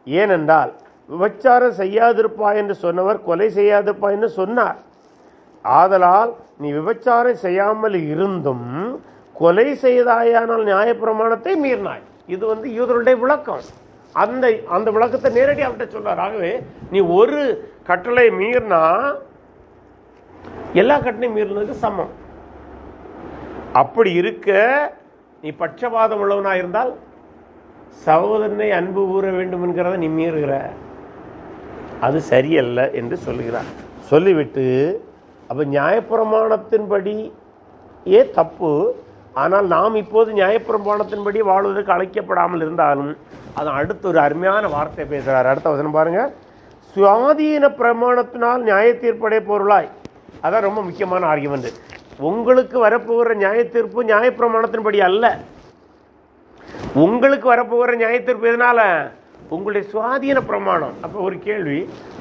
ஏனென்றால் விபச்சாரம் செய்யாதிருப்பாய் என்று சொன்னவர் கொலை செய்யாதிருப்பாய் என்று சொன்னார். ஆதலால் நீ விபச்சாரம் செய்யாமல் இருந்தும் கொலை செய்தாயானால் நியாயப்பிரமாணத்தை மீறினாய். இது யூதருடைய விளக்கம். அந்த விளக்கத்தை நேரடியாக அவர்கிட்ட சொல்றார். ஆகவே நீ ஒரு கட்டளை மீறினா எல்லா கட்டளையும் மீறினதுக்கு சமம். அப்படி இருக்க நீ பட்சபாதம் உள்ளவனா இருந்தால் சகோதரனை அன்பு கூற வேண்டும் என்கிறத நீ மீறுகிற, அது சரியல்ல என்று சொல்லுகிறார். சொல்லிவிட்டு அப்போ நியாயப்பிரமாணத்தின்படியே தப்பு, ஆனால் நாம் இப்போது நியாயப்பிரமாணத்தின்படி வாழ்வதற்கு அழைக்கப்படாமல் இருந்தாலும் அதன் அடுத்து ஒரு அருமையான வார்த்தை பேசுகிறார். அடுத்த வசனம் பாருங்க. சுவாதீன பிரமாணத்தினால் நியாய தீர்ப்படைய பொருளாய். அதான் ரொம்ப முக்கியமான ஆர்கியுமெண்ட். உங்களுக்கு வரப்போகிற நியாய தீர்ப்பு நியாயப்பிரமாணத்தின்படி அல்ல. உங்களுக்கு வரப்போகிற நியாய தீர்ப்பு எதனால? உங்களுடைய சுவாதீன பிரமாணம். அப்போ ஒரு கேள்வி,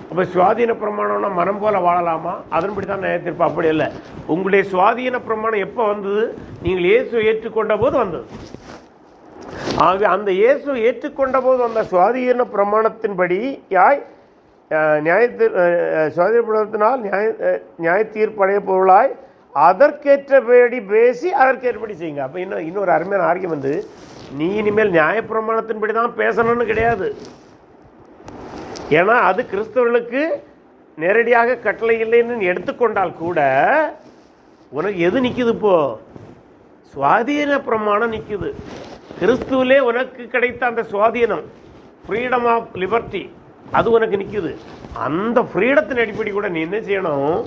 அப்போ சுவாதீன பிரமாணம்னா மனம் போல வாழலாமா? அதன்படி தான் நியாய தீர்ப்பு? அப்படி இல்லை. உங்களுடைய சுவாதீன பிரமாணம் எப்போ வந்தது? நீங்கள் இயேசு ஏற்றுக்கொண்ட போது வந்தது. ஆக அந்த இயேசு ஏற்றுக்கொண்ட போது வந்த சுவாதீன பிரமாணத்தின்படி சுவாதீன பிரமாணத்தினால் நியாய தீர்ப்படைய பொருளாய் அதற்கேற்றபடி பேசி அதற்கேற்றபடி செய்யுங்க. அப்போ இன்னொரு அருமையான ஆர்கியுமெண்ட், நீ இனிமேல் நியாயப்பிரமாணத்தின்படி தான் பேசணும்னு கிடையாது. ஏன்னா அது கிறிஸ்தவர்களுக்கு நேரடியாக கட்டளை இல்லைன்னு எடுத்துக்கொண்டால் கூட உனக்கு எது நிற்குது? இப்போ சுவாதீன பிரமாணம் நிற்குது. கிறிஸ்துவிலே உனக்கு கிடைத்த அந்த சுவாதீனம், ஃப்ரீடம் ஆஃப் லிபர்ட்டி, அது உனக்கு நிற்குது. அந்த ஃப்ரீடத்தின் அடிப்படை கூட நீ என்ன செய்யணும்?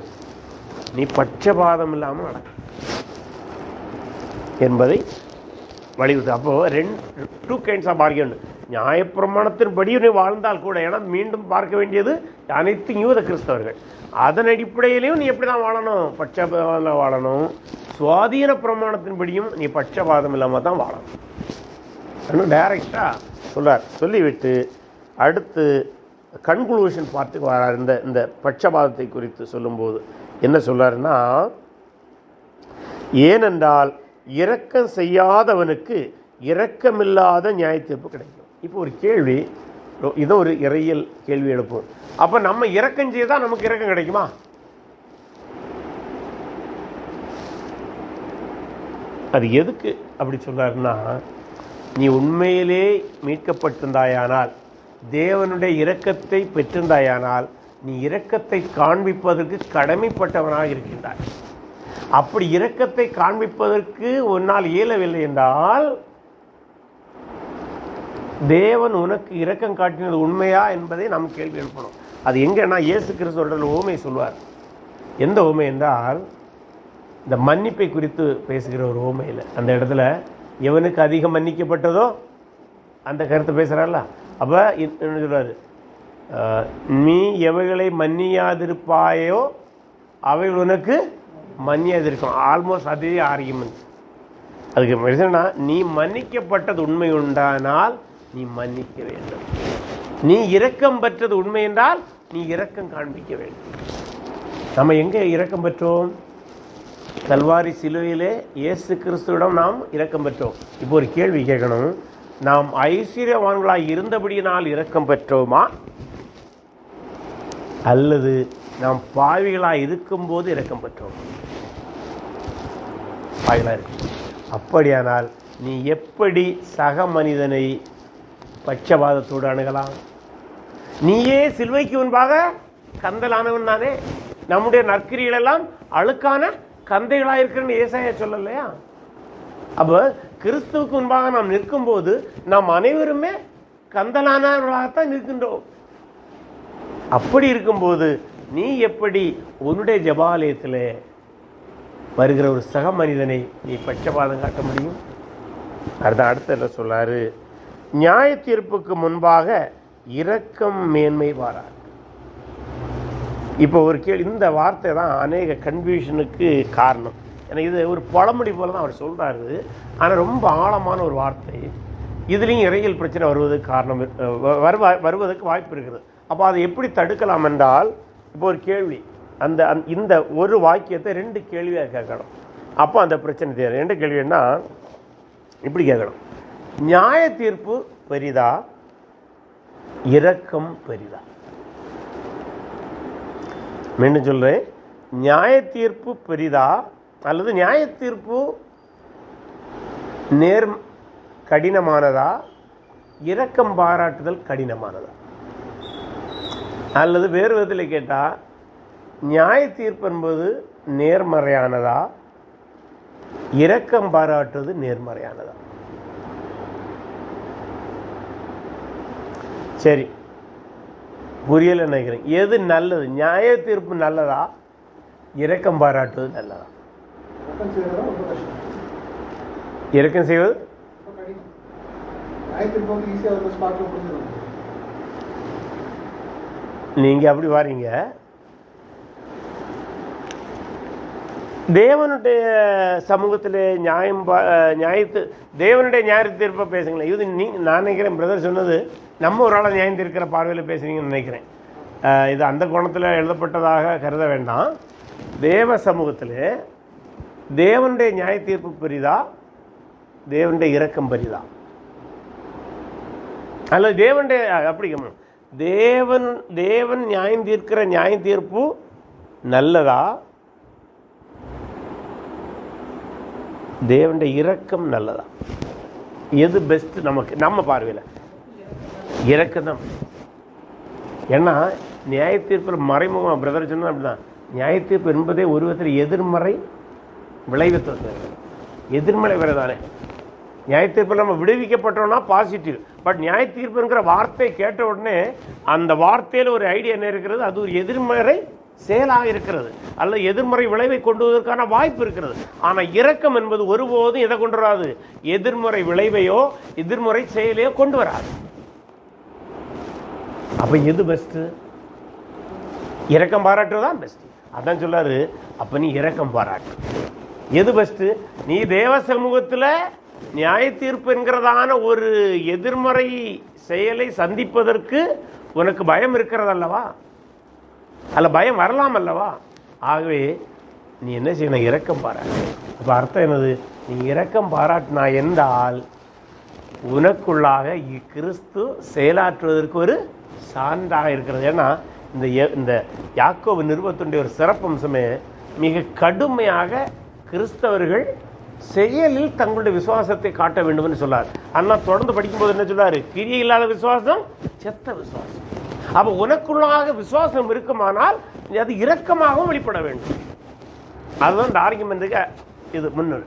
நீ பட்சபாதம் இல்லாமல் நடக்க என்பதை வலியுறுத்து. அப்போ டூ கைண்ட்ஸ் ஆஃப் ஆர்கியுமெண்ட். நியாயப்பிரமாணத்தின்படி நீ வாழ்ந்தால் கூட, ஏன்னா மீண்டும் பார்க்க வேண்டியது அனைத்து யூத கிறிஸ்தவர்கள், அதன் அடிப்படையிலையும் நீ எப்படி தான் வாழணும்? பட்சபாதம் வாழணும். சுவாதீன பிரமாணத்தின்படியும் நீ பட்சபாதம் இல்லாமல் தான் வாழணும். இன்னும் டைரக்டா சொல்றார். சொல்லிவிட்டு அடுத்து கன்க்ளூஷன் பார்த்துக்கு வரார். இந்த பட்சபாதத்தை குறித்து சொல்லும்போது என்ன சொல்றாருன்னா, ஏனென்றால் இரக்கம் செய்யாதவனுக்கு இரக்கமில்லாத நியாய தீர்ப்பு கிடைக்கும். இப்போ ஒரு கேள்வி, இதை ஒரு இறையியல் கேள்வி எழுப்பும். அப்போ நம்ம இரக்கம் செய்தால் நமக்கு இரக்கம் கிடைக்குமா? அது எதுக்கு அப்படி சொல்றாருன்னா, நீ உண்மையிலே மீட்கப்பட்டிருந்தாயானால், தேவனுடைய இரக்கத்தை பெற்றிருந்தாயானால், நீ இரக்கத்தை காண்பிப்பதற்கு கடமைப்பட்டவனாக இருக்கின்றாய். அப்படி இரக்கத்தை காண்பிப்பதற்கு உன்னால் இயலவில்லை என்றால், தேவன் உனக்கு இரக்கம் காட்டினது உண்மையா என்பதை நாம் கேள்வி எழுப்பணும். அது எங்கன்னா இயேசு கிறிஸ்துவோட ஓமை சொல்வார். எந்த ஓமை என்றால், இந்த மன்னிப்பை குறித்து பேசுகிற ஒரு ஓமையில் அந்த இடத்துல எவனுக்கு அதிகம் மன்னிக்கப்பட்டதோ அந்த கருத்தை பேசுகிறார்ல. அப்போ என்ன சொல்றாரு? நீ எவைகளை மன்னியாதிருப்பாயோ அவைகள் உனக்கு மன்னியாதிருக்கும். ஆல்மோஸ்ட் அதே ஆர்கியுமெண்ட். அதுக்கு என்னன்னா, நீ மன்னிக்கப்பட்டது உண்மை உண்டானால் நீ மன்னிக்க வேண்டும். நீ இரக்கம் பெற்றது உண்மை என்றால் நீ இரக்கம் காண்பிக்க வேண்டும். நம்ம எங்கே இரக்கம் பெற்றோம்? கல்வாரி சிலுவையிலே இயேசு கிறிஸ்துவிடம் நாம் இரக்கம் பெற்றோம். இப்போ ஒரு கேள்வி கேட்கணும், நாம் ஐஸ்வர்யவான்களாய் இருந்தபடியினால் இரக்கம் பெற்றோமா, அல்லது நாம் பாவிகளாய் இருக்கும்போது இரக்கம் பெற்றோம்? பாவிகளாக இருக்கும். அப்படியானால் நீ எப்படி சக மனிதனை பட்சபாதத்தோடு அணுகலாம்? நீயே சிலுவைக்கு முன்பாக கந்தலானவன் தானே. நம்முடைய நற்கிரிகளெல்லாம் அழுக்கான கந்தைகளாக இருக்கிறன்னு ஏசாயா சொல்லலையா? அப்போ கிறிஸ்துவுக்கு முன்பாக நாம் நிற்கும் போது நாம் அனைவருமே கந்தலானவர்களாகத்தான் இருக்கின்றோம். அப்படி இருக்கும்போது நீ எப்படி உன்னுடைய ஜெபாலயத்தில் வருகிற ஒரு சக மனிதனை நீ பட்சபாதம் காட்ட முடியும்? அடுத்த சொல்லாரு, நியாய தீர்ப்புக்கு முன்பாக இரக்கம் மேன்மை பாராட்டு. இப்போ ஒரு இந்த வார்த்தை தான் அநேக கன்ஃபியூஷனுக்கு காரணம். ஏன்னா இது ஒரு பழமொழி போல தான் அவர் சொல்கிறாரு, ஆனால் ரொம்ப ஆழமான ஒரு வார்த்தை. இதுலேயும் இறையியல் பிரச்சனை வருவதற்கு காரணம் வருவதற்கு வாய்ப்பு இருக்குது. அப்போ அதை எப்படி தடுக்கலாம் என்றால், இப்போ ஒரு கேள்வி, இந்த ஒரு வாக்கியத்தை 2 கேள்வியாக கேட்கணும். அப்போ அந்த பிரச்சனை தெரியும். 2 கேள்வின்னா இப்படி கேட்கணும், நியாய தீர்ப்பு பெரிதா, இரக்கம் பெரிதா? மீண்டும் சொல்றேன், நியாய தீர்ப்பு பெரிதா அல்லது நியாய தீர்ப்பு கடினமானதா, இரக்கம் பாராட்டுதல் கடினமானதா? அல்லது வேறு விதத்தில் கேட்டால், நியாய தீர்ப்பு என்பது நேர்மறையானதா, இரக்கம் பாராட்டுவது நேர்மறையானதா? சரி, புரியல நினைக்கிறேன். எது நல்லது? நியாய தீர்ப்பு நல்லதா, இரக்கம் பாராட்டுவது நல்லதா? இரக்கம் செய்வது நீங்க அப்படி வாரீங்க. தேவனுடைய சமூகத்தில் தேவனுடைய நியாய தீர்ப்பை பேசுங்களேன். இது நான் நினைக்கிறேன் பிரதர் சொன்னது நம்ம ஒரு ஆளை நியாயம் தீர்க்கிற பார்வையில் பேசுறீங்கன்னு நினைக்கிறேன். இது அந்த கோணத்தில் எழுதப்பட்டதாக கருத வேண்டாம். தேவ சமூகத்தில் தேவனுடைய நியாய தீர்ப்பு பெரிதா, தேவனுடைய இரக்கம் பெரிதா? அல்லது தேவனுடைய அப்படி தேவன் நியாயம் தீர்க்கிற நியாய தீர்ப்பு நல்லதா, தேவனுடைய இரக்கம் நல்லதா? எது பெஸ்ட் நமக்கு? நம்ம பார்வையில் இரக்கம் தான். ஏன்னா நியாய தீர்ப்பில் மறைமுகமாக பிரதர் சொன்னா அப்படிதான். நியாய தீர்ப்பு என்பதே ஒரு விதத்தில் எதிர்மறை விளைவு, எதிர்மறை விரைதானே. நியாய தீர்ப்பில் நம்ம விடுவிக்கப்பட்டோம்னா பாசிட்டிவ். பட் நியாய தீர்ப்புங்கிற வார்த்தை கேட்ட உடனே அந்த வார்த்தையில் ஒரு ஐடியா என்ன இருக்கிறது? அது ஒரு எதிர்மறை செயலாக இருக்கிறது, அல்லது எதிர்மறை விளைவை கொண்டு வருவதற்கான வாய்ப்பு இருக்கிறது. ஆனால் இரக்கம் என்பது ஒருபோதும் எதை கொண்டு வராது? எதிர்மறை விளைவையோ எதிர்மறை செயலையோ கொண்டு வராது. அப்ப எது பெஸ்ட்? இரக்கம் பாராட்டுதான் பெஸ்ட். அதான் சொல்லாரு, அப்ப நீ இரக்கம் பாராட்டு. எது பெஸ்ட்? நீ தேவ சமூகத்தில் நியாய தீர்ப்பு என்கிறதான ஒரு எதிர்மறை செயலை சந்திப்பதற்கு உனக்கு பயம் இருக்கிறது அல்லவா? அல்ல, பயம் வரலாம் அல்லவா? ஆகவே நீ என்ன செய்யணும்? இரக்கம் பாராட்டு. அப்ப அர்த்தம் என்னது? நீ இரக்கம் பாராட்டினா என்றால் உனக்குள்ளாக கிறிஸ்து செயலாற்றுவதற்கு ஒரு சான்றாக இருக்கிறது. ஏன்னா இந்த யாக்கோபு நிருபத்தினுடைய ஒரு சிறப்பம்சமே மிக கடுமையாக கிறிஸ்தவர்கள் செயலில் தங்களுடைய விசுவாசத்தை காட்ட வேண்டும் என்று சொல்லார். ஆனால் தொடர்ந்து படிக்கும்போது என்ன சொல்லாரு? கிரியை இல்லாத விசுவாசம் செத்த விசுவாசம். அப்ப உனக்குள்ளாக விசுவாசம் இருக்குமானால் அது இரக்கமாகவும் வெளிப்பட வேண்டும். அதுதான் இந்த ஆர்குமெண்ட்டுக்கு இது முன்னுரை.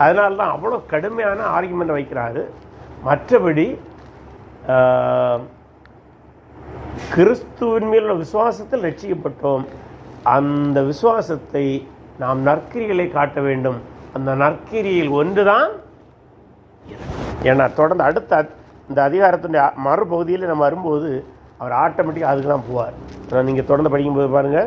அதனால்தான் அவ்வளோ கடுமையான ஆர்குமெண்ட் வைக்கிறாரு. மற்றபடி கிறிஸ்துவின் மேலுள்ள விசுவாசத்தில் ரட்சிக்கப்பட்டோம். அந்த விசுவாசத்தை நாம் நற்கிரிகளை காட்ட வேண்டும். அந்த நற்கிரியில் ஒன்றுதான். ஏன்னா தொடர்ந்து அடுத்த இந்த அதிகாரத்தினுடைய மறுபகுதியில் நம்ம வரும்போது அவர் ஆட்டோமேட்டிக்காக அதுக்கு தான் போவார். நீங்கள் தொடர்ந்து படிக்கும்போது பாருங்க,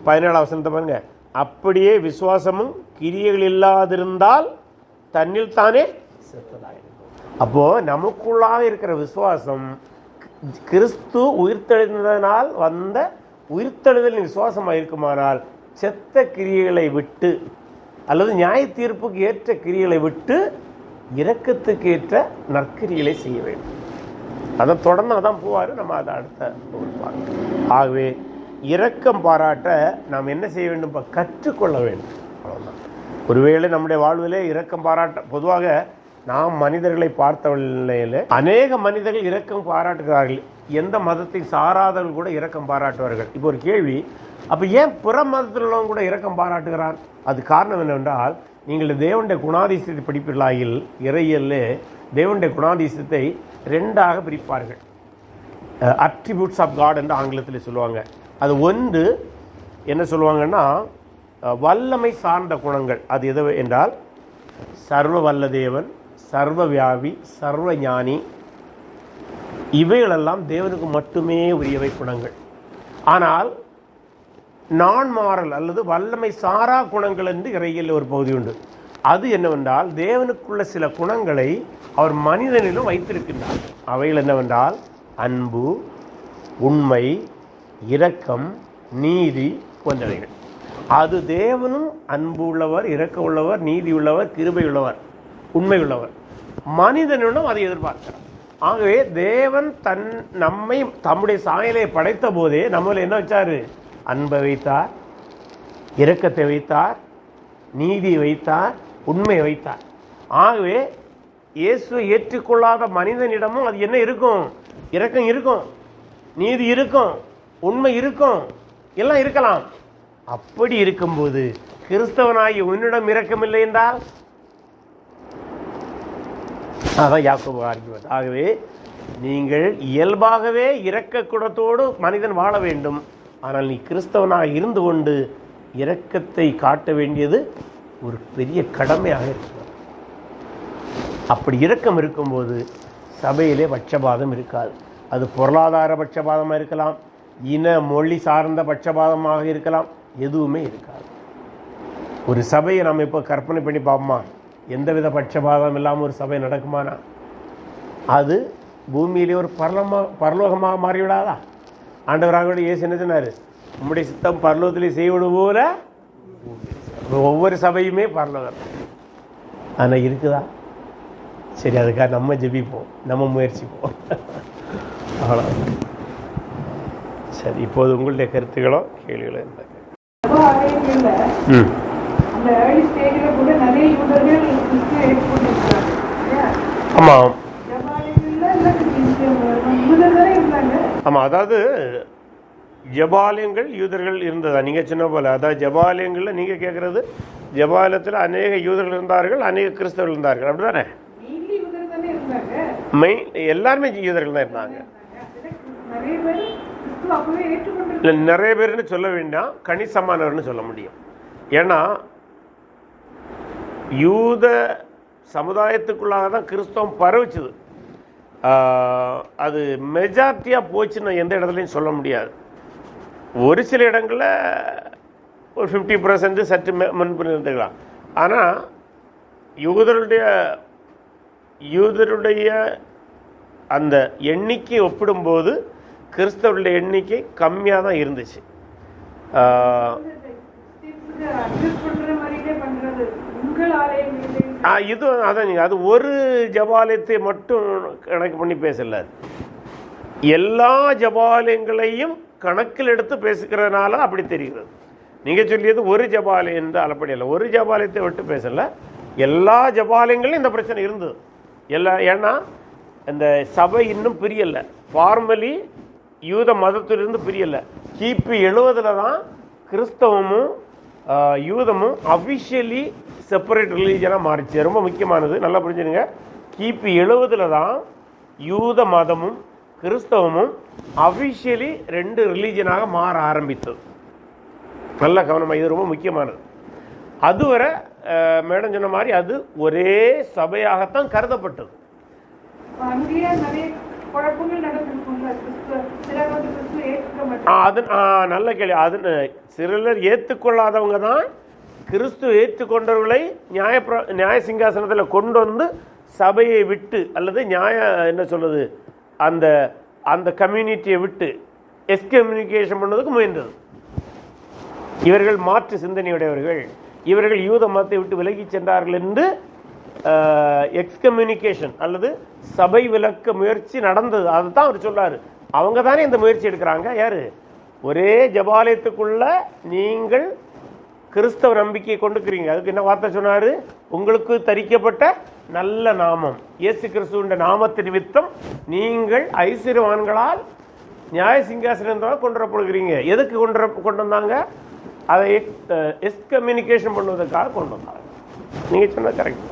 17ஆம் வசனத்தை பாருங்க. அப்படியே விசுவாசமும் கிரியைகள் இல்லாதிருந்தால் தன்னில் தானே செத்ததாக இருக்கும். அப்போ நமக்குள்ளாக இருக்கிற விசுவாசம் கிறிஸ்து உயிர்த்தெழுந்ததனால் வந்த உயிர்த்தெழுதலின் விசுவாசமாக இருக்குமானால் செத்த கிரியைகளை விட்டு அல்லது நியாய தீர்ப்புக்கு ஏற்ற கிரியைகளை விட்டு இரக்கத்துக்கு ஏற்ற நற்கிரிகளை செய்ய வேண்டும். அதான் தொடர்ந்து அதான் போவார். நம்ம அதை அடுத்த ஆகவே இரக்கம் பாராட்ட நாம் என்ன செய்ய வேண்டும்? கற்றுக்கொள்ள வேண்டும். அவ்வளோதான். ஒருவேளை நம்முடைய வாழ்விலே இரக்கம் பாராட்ட, பொதுவாக நாம் மனிதர்களை பார்த்தவர்களே அநேக மனிதர்கள் இரக்கம் பாராட்டுகிறார்கள். எந்த மதத்தை சாராதவர்கள் கூட இரக்கம் பாராட்டுவார்கள். இப்போ ஒரு கேள்வி, அப்போ ஏன் பிற மதத்தில் உள்ளவங்க கூட இரக்கம் பாராட்டுகிறான்? அது காரணம் என்னவென்றால், நீங்கள் தேவனுடைய குணாதிசயத்தை படிப்பீர்களாயில் இறையியல்ல தேவனுடைய குணாதிசயத்தை 2ஆக பிரிப்பார்கள். அட்ரிபியூட்ஸ் ஆஃப் காட் என்று ஆங்கிலத்தில் சொல்லுவாங்க. அது ஒன்று என்ன சொல்லுவாங்கன்னா, வல்லமை சார்ந்த குணங்கள். அது எது என்றால், சர்வ வல்ல தேவன், சர்வ வியாபி, சர்வ ஞானி, இவைகளெல்லாம் தேவனுக்கு மட்டுமே உரியவை குணங்கள். ஆனால் நான் மாறல் அல்லது வல்லமை சாரா குணங்கள் என்று இறையில் ஒரு பகுதி உண்டு. அது என்னவென்றால், தேவனுக்குள்ள சில குணங்களை அவர் மனிதனிலும் வைத்திருக்கின்றார். அவைகள் என்னவென்றால், அன்பு, உண்மை, இரக்கம், நீதி போன்றவைகள். அது தேவனும் அன்பு உள்ளவர், இரக்கம் உள்ளவர், நீதி உள்ளவர், கிருபை உள்ளவர், உண்மை உள்ளவர். மனிதனிடம் அதை எதிர்பார்க்கிறார். ஆகவே தேவன் நம்மை தம்முடைய சாயலை படைத்த போதே நம்மள என்ன வச்சாரு? அன்பை வைத்தார், இரக்கத்தை வைத்தார், நீதியை வைத்தார், உண்மையை வைத்தார். ஆகவே இயேசுவை ஏற்றுக்கொள்ளாத மனிதனிடமும் அது என்ன இருக்கும்? இரக்கம் இருக்கும், நீதி இருக்கும், உண்மை இருக்கும், எல்லாம் இருக்கலாம். அப்படி இருக்கும்போது கிறிஸ்தவனாகி உன்னிடம் இரக்கமில்லை என்றால், அதான் யாக்கோபு ஆர்கியுமென்ட். ஆகவே நீங்கள் இயல்பாகவே இரக்க குணத்தோடு மனிதன் வாழ வேண்டும். ஆனால் நீ கிறிஸ்தவனாக இருந்து கொண்டு இரக்கத்தை காட்ட வேண்டியது ஒரு பெரிய கடமையாக இருக்கிறது. அப்படி இரக்கம் இருக்கும்போது சபையிலே பட்சபாதம் இருக்காது. அது பொருளாதார பட்சபாதமாக இருக்கலாம், இன மொழி சார்ந்த பட்சபாதமாக இருக்கலாம், எதுவுமே இருக்காது. ஒரு சபையை நம்ம இப்போ கற்பனை பண்ணி பார்ப்போமா? எந்தவித பட்சபாதம் இல்லாமல் ஒரு சபை நடக்குமானா அது பூமியிலே ஒரு பரலோகமாக மாறிவிடாதா? ஆண்டவராக இயேசு என்ன சொன்னார்? உம்முடைய சித்தம் பரலோகத்திலே செய்வது போல ஒவ்வொரு சபையுமே பரலோகம். ஆனால் இருக்குதா? சரி, அதுக்காக நம்ம ஜெபிப்போம், நம்ம முயற்சிப்போம். அவ்வளோ. சரி, இப்போது உங்களுடைய கருத்துக்களோ கேள்விகளோ இருந்தாங்க. ஆமாம் ஆமாம், அதாவது ஜபாலயங்கள் யூதர்கள் இருந்ததா? நீங்கள் சின்ன போல, அதாவது ஜபாலயங்களில் நீங்கள் கேட்குறது, ஜபாலயத்தில் அநேக யூதர்கள் இருந்தார்கள், அநேக கிறிஸ்தவர்கள் இருந்தார்கள், அப்படி தானே? எல்லாருமே யூதர்கள் தான் இருந்தாங்க. இல்லை, நிறைய பேர்னு சொல்ல வேண்டாம், கணிசமானவர்னு சொல்ல முடியும். ஏன்னா யூத சமுதாயத்துக்குள்ளாக தான் கிறிஸ்தவம் பரவிச்சுது. அது மெஜாரிட்டியாக போச்சுன்னு எந்த இடத்துலையும் சொல்ல முடியாது. ஒரு சில இடங்களில் ஒரு 50% சற்று முன்பு இருந்துக்கலாம். ஆனால் யூதருடைய அந்த எண்ணிக்கை ஒப்பிடும்போது கிறிஸ்தவருடைய எண்ணிக்கை கம்மியாக தான் இருந்துச்சு. இது அதான் நீங்கள் அது ஒரு ஜபாலயத்தை மட்டும் கணக்கு பண்ணி பேசல, எல்லா ஜபாலயங்களையும் கணக்கில் எடுத்து பேசுகிறதுனால அப்படி தெரிகிறது. நீங்கள் சொல்லியது ஒரு ஜபாலயம் என்றால் அப்படி இல்லை, ஒரு ஜபாலயத்தை விட்டு பேசலை, எல்லா ஜபாலயங்களையும் இந்த பிரச்சனை இருந்தது. ஏன்னா இந்த சபை இன்னும் பிரியலை, ஃபார்மலி யூத மதத்திலிருந்து பிரியலை. கிபி 70 தான் கிறிஸ்தவமும் யூதமும் அஃபிஷியலி செப்பரேட் ரிலீஜனாக மாறிச்சு. ரொம்ப முக்கியமானது, நல்லா புரிஞ்சுடுங்க. கிபி 70 தான் யூத மதமும் கிறிஸ்தவமும் அஃபிஷியலி 2 ரிலீஜனாக மாற ஆரம்பித்தது. நல்ல கவனமாக, இது ரொம்ப முக்கியமானது. அதுவரை மேடம் சொன்ன மாதிரி அது ஒரே சபையாகத்தான் கருதப்பட்டது. நல்ல கேள்வி. அது சிலர் ஏற்றுக்கொள்ளாதவங்க தான் கிறிஸ்து ஏற்றுக்கொண்டவர்களை நியாய சிங்காசனத்தில் கொண்டு வந்து சபையை விட்டு அல்லது என்ன சொல்றது அந்த அந்த கம்யூனிட்டியை விட்டு எக்ஸ்கம்யூனிகேஷன் பண்ணதுக்கு முயன்றது. இவர்கள் மாற்று சிந்தனையுடையவர்கள், இவர்கள் யூத மதத்தை விட்டு விலகி சென்றார்கள் என்று எக்ஸ்கம்யூனிகேஷன் அல்லது சபை விலக்க முயற்சி நடந்தது. அதுதான் அவர் சொல்றாரு. அவங்க தானே இந்த முயற்சி எடுக்கிறாங்க. யாரு? ஒரே ஜபாலயத்துக்குள்ள நீங்கள் கிறிஸ்தவ நம்பிக்கையை கொண்டுக்கிறீங்க. அதுக்கு என்ன வார்த்தை சொன்னாரு? உங்களுக்கு தரிக்கப்பட்ட நல்ல நாமம், இயேசு கிறிஸ்துவின் நாமத்து நிமித்தம் நீங்கள் ஐஸ்வர்யவான்களால் நியாய சிங்காசனம் தான் கொண்டு வரப்படுகிறீங்க. எதுக்கு கொண்டு வந்தாங்க? அதை எக்ஸ்கம்யூனிகேஷன் பண்ணுவதற்காக கொண்டு வந்தாங்க. நீங்கள் சொன்ன கரெக்ட்.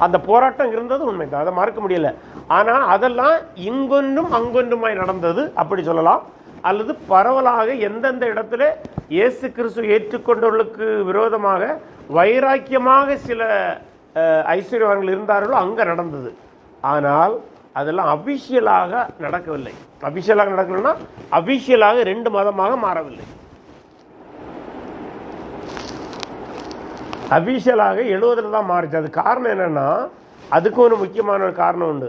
அந்த போராட்டம் இருந்தது உண்மைதான், அதை மறக்க முடியல. ஆனால் அதெல்லாம் இங்கொன்றும் அங்கொன்றுமாய் நடந்தது அப்படி சொல்லலாம். அல்லது பரவலாக எந்தெந்த இடத்துல இயேசு கிறிஸ்து ஏற்றுக்கொண்டவர்களுக்கு விரோதமாக வைராக்கியமாக சில ஐஸ்வர்யவான்கள் இருந்தார்களோ அங்கே நடந்தது. ஆனால் அதெல்லாம் அபிஷியலாக நடக்கவில்லை. அபிஷியலாக நடக்கணும்னா அபிஷியலாக 2 மதமாக மாறவில்லை. அபிஷியலாக 70 தான் மாறிச்சு. அது காரணம் என்னன்னா, அதுக்கு ஒரு முக்கியமான ஒரு காரணம் உண்டு.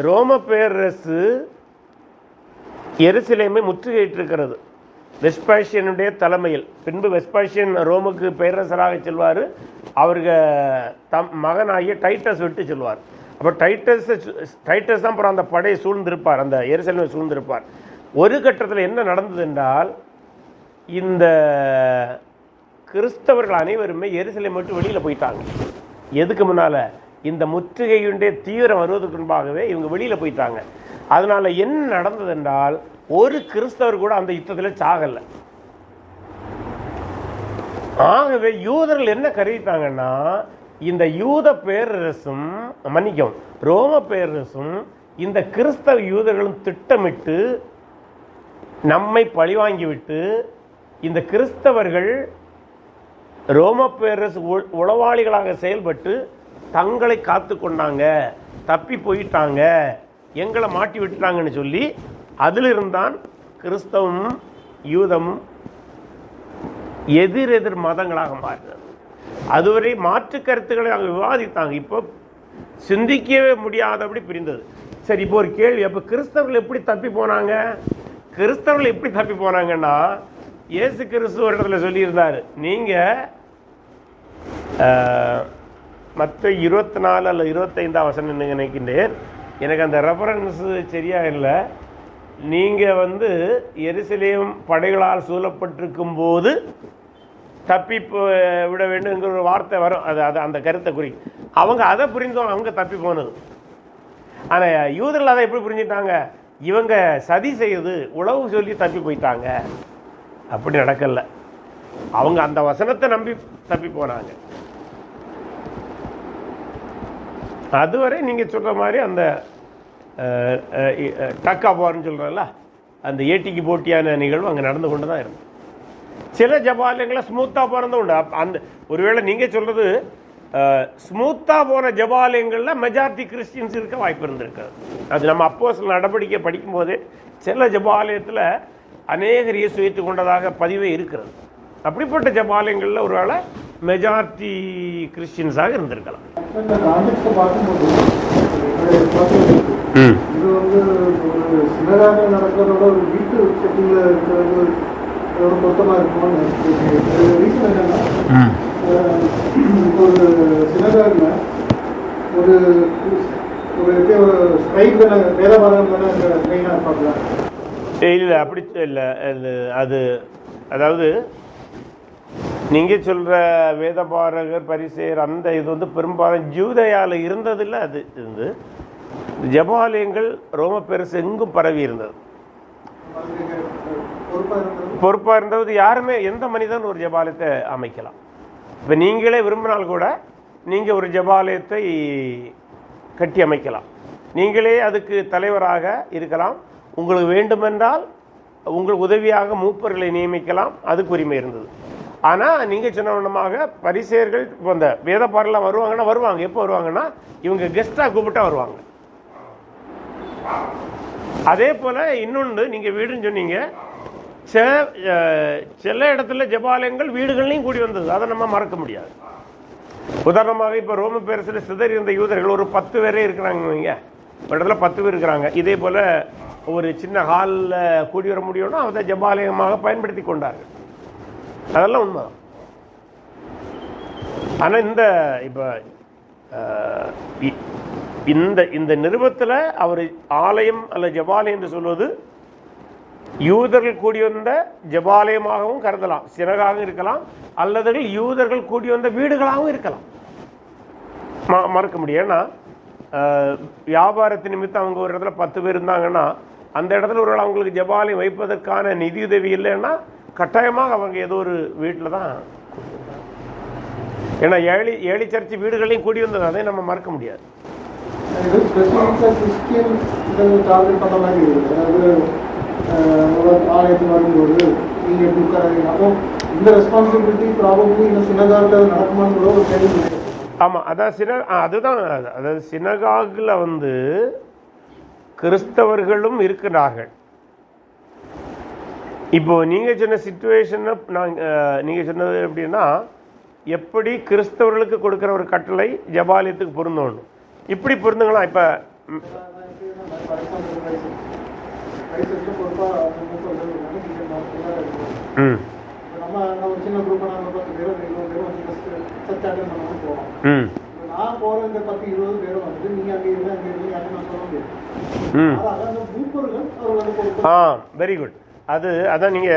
ரோம பேரரசு எருசலேமை முற்றுகையிட்டிருக்கிறது வெஸ்பாசியனுடைய தலைமையில். பின்பு வெஸ்பாசியன் ரோமுக்கு பேரரசராக செல்வார். அவருக்கு மகனாகிய டைட்டஸ் விட்டு செல்வார். அப்போ டைட்டஸ் தான் அப்புறம் அந்த படையை சூழ்ந்திருப்பார், அந்த எருசலேமை சூழ்ந்திருப்பார். ஒரு கட்டத்தில் என்ன நடந்தது என்றால், இந்த கிறிஸ்தவர்கள் அனைவருமே எருசலேமை விட்டு வெளியில் போயிட்டாங்க. எதுக்கு முன்னால்? இந்த முற்றுகையுடைய தீவிரம் வருவதற்கு முன்பாகவே இவங்க வெளியில் போயிட்டாங்க. அதனால என்ன நடந்தது என்றால், ஒரு கிறிஸ்தவர் கூட அந்த யுத்தத்தில் சாகலை. ஆகவே யூதர்கள் என்ன கருதிட்டாங்கன்னா, இந்த யூத பேரரசும் மன்னிக்கும் ரோம பேரரசும் இந்த கிறிஸ்தவ யூதர்களும் திட்டமிட்டு நம்மை பழிவாங்கிவிட்டு, இந்த கிறிஸ்தவர்கள் ரோம பேரரசு உளவாளிகளாக செயல்பட்டு தங்களை காத்து கொண்டாங்க, தப்பி போயிட்டாங்க, எங்களை மாட்டி விட்டுட்டாங்கன்னு சொல்லி அதிலிருந்தான் கிறிஸ்தவமும் யூதமும் எதிரெதிர் மதங்களாக மாறினது. அதுவரை மாற்று கருத்துக்களை அவங்க விவாதித்தாங்க. இப்போ சிந்திக்கவே முடியாதபடி பிரிந்தது. சரி, இப்போ ஒரு கேள்வி, அப்போ கிறிஸ்தவர்கள் எப்படி தப்பி போனாங்க? கிறிஸ்தவர்கள் எப்படி தப்பி போனாங்கன்னா, இயேசு கிறிஸ்து ஒரு இடத்துல சொல்லியிருந்தார், நீங்கள் மற்ற 24 அல்லது 25 வசனம் நினைக்கின்றேன், எனக்கு அந்த ரெஃபரன்ஸ் சரியா இல்லை. நீங்கள் எருசலேம் படைகளால் சூழப்பட்டிருக்கும் போது தப்பி விட வேண்டும்ங்கிற ஒரு வார்த்தை வரும். அது அந்த கருத்தை குறிக்கும். அவங்க அதை புரிந்தோம், அவங்க தப்பி போனது. ஆனால் யூதர்கள் அதை எப்படி புரிஞ்சுட்டாங்க? இவங்க சதி செய்யுது, உளவு சொல்லி தப்பி போயிட்டாங்க. அப்படி நடக்கல. அவங்க அந்த வசனத்தை நம்பி தப்பி போனாங்க. அதுவரை நீங்கள் சொல்கிற மாதிரி அந்த டக்கா போர்னு சொல்கிறல்ல, அந்த ஏட்டிக்கு போட்டியான நிகழ்வு அங்கே நடந்து கொண்டு தான் இருந்தது. சில ஜபாலயங்களை ஸ்மூத்தாக போனதும் உண்டு. அந்த ஒருவேளை நீங்கள் சொல்கிறது ஸ்மூத்தாக போன ஜபாலயங்களில் மெஜாரிட்டி கிறிஸ்டியன்ஸ் இருக்க வாய்ப்பு இருந்திருக்காது. அது நம்ம அப்போஸ்தலர் நடவடிக்கை படிக்கும்போதே சில ஜபாலயத்தில் அநேகர் இயேசு ஏற்றுக்கொண்டதாக பதிவே இருக்கிறது. அப்படிப்பட்ட ஜபாலயங்களில் ஒருவேளை மெஜாரிட்டி கிறிஸ்டியன்ஸாக இருந்திருக்கலாம்.
இது ஒரு சின்னதாக நடக்கிறதோட ஒரு வீட்டு செட்டிங்ல இருக்கிறது ஒரு மொத்தமாக இருக்கும்னு ரீசன் என்னன்னா, ஒரு சின்னதாக ஒரு ஸ்ட்ரைக் தானே வேதபாரகம் தானே மெயினாக பார்க்கலாம்.
இல்லை, அப்படி இல்லை. அது அதாவது நீங்கள் சொல்கிற வேதபாரகர் பரிசேயர் அந்த இது பெரும்பாலும் ஜூதயாவில் இருந்ததில்லை. அது இருந்து ஜபாலயங்கள் ரோம பேரரசு எங்கும் பரவி இருந்தது. பொறுப்பாக இருந்தது யாருமே, எந்த மனிதன் ஒரு ஜபாலயத்தை அமைக்கலாம். இப்போ நீங்களே விரும்பினால் கூட நீங்கள் ஒரு ஜபாலயத்தை கட்டி அமைக்கலாம். நீங்களே அதுக்கு தலைவராக இருக்கலாம். உங்களுக்கு வேண்டுமென்றால் உங்களுக்கு உதவியாக மூப்பர்களை நியமிக்கலாம். அதுக்கு உரிமை இருந்தது. ஆனால் நீங்கள் சொன்னவனமாக பரிசேயர்கள் இப்போ இந்த வேதபாரெல்லாம் வருவாங்கன்னா வருவாங்க. எப்போ வருவாங்கன்னா, இவங்க கெஸ்ட்டாக கூப்பிட்டா வருவாங்க. அதே போல் இன்னொன்று, நீங்கள் வீடுன்னு சொன்னீங்க, சில இடத்துல ஜபாலயங்கள் வீடுகள்லையும் கூடி வந்தது. அதை நம்ம மறக்க முடியாது. உதாரணமாக இப்போ ரோம பேரரசில் சிதறி இருந்த யூதர்கள் ஒரு 10 பேரே இருக்கிறாங்க. இவங்க ஒரு இடத்துல 10 பேர் இருக்கிறாங்க. இதே போல் ஒரு சின்ன ஹாலில் கூடி வர முடியும்னா அதை ஜபாலயமாக பயன்படுத்தி கொண்டார்கள். அதெல்லாம் உண்மைதான். ஆனால் இந்த இப்போ இந்த நிருபத்தில் அவர் ஆலயம் அல்ல ஜபாலயம் என்று சொல்வது யூதர்கள் கூடி வந்த ஜபாலயமாகவும் கருதலாம், சிறகாகவும் இருக்கலாம், அல்லது யூதர்கள் கூடி வந்த வீடுகளாகவும் இருக்கலாம். மறக்க முடியும். ஏன்னா வியாபாரத்து நிமித்தம் அவங்க ஒரு இடத்துல 10 பேர் இருந்தாங்கன்னா அந்த இடத்துல ஒரு அவங்களுக்கு ஜெபாலயம் வைப்பதற்கான நிதியுதவி இல்லைன்னா கட்டாயமாக அவங்க ஏதோ ஒரு வீட்டில் தான். ஏன்னா ஏழி சர்ச்சு வீடுகளையும் கூடி வந்தது, அதை நம்ம மறக்க முடியாது.
ஆலயத்துக்கு வரும்போது நீங்கள் எப்படி உட்காராதீங்க, அப்போ இந்த ரெஸ்பான்சிபிலிட்டி ப்ராபப்ளி இந்த சினகாகில் நடக்குமான்னு ஒரு கேள்வி.
ஆமாம், அதுதான். அதாவது சினகாகில் வந்து கிறிஸ்தவர்களும் இருக்கிறார்கள். இப்போ நீங்கள் சொன்ன சிச்சுவேஷனை நீங்கள் சொன்னது எப்படின்னா, எப்படி கிறிஸ்தவர்களுக்கு கொடுக்குற ஒரு கட்டளை ஜெபாலயத்துக்கு பொருந்தணும், இப்படி பொருந்துங்களா? இப்போ
சின்ன குரூப் நான் போற இந்த 10-20 பேரும் வந்து நீங்க அங்கே இருந்து அங்கே இருந்து யாரும் நான் சொல்ல முடியும்.
Very good. அதான் நீங்க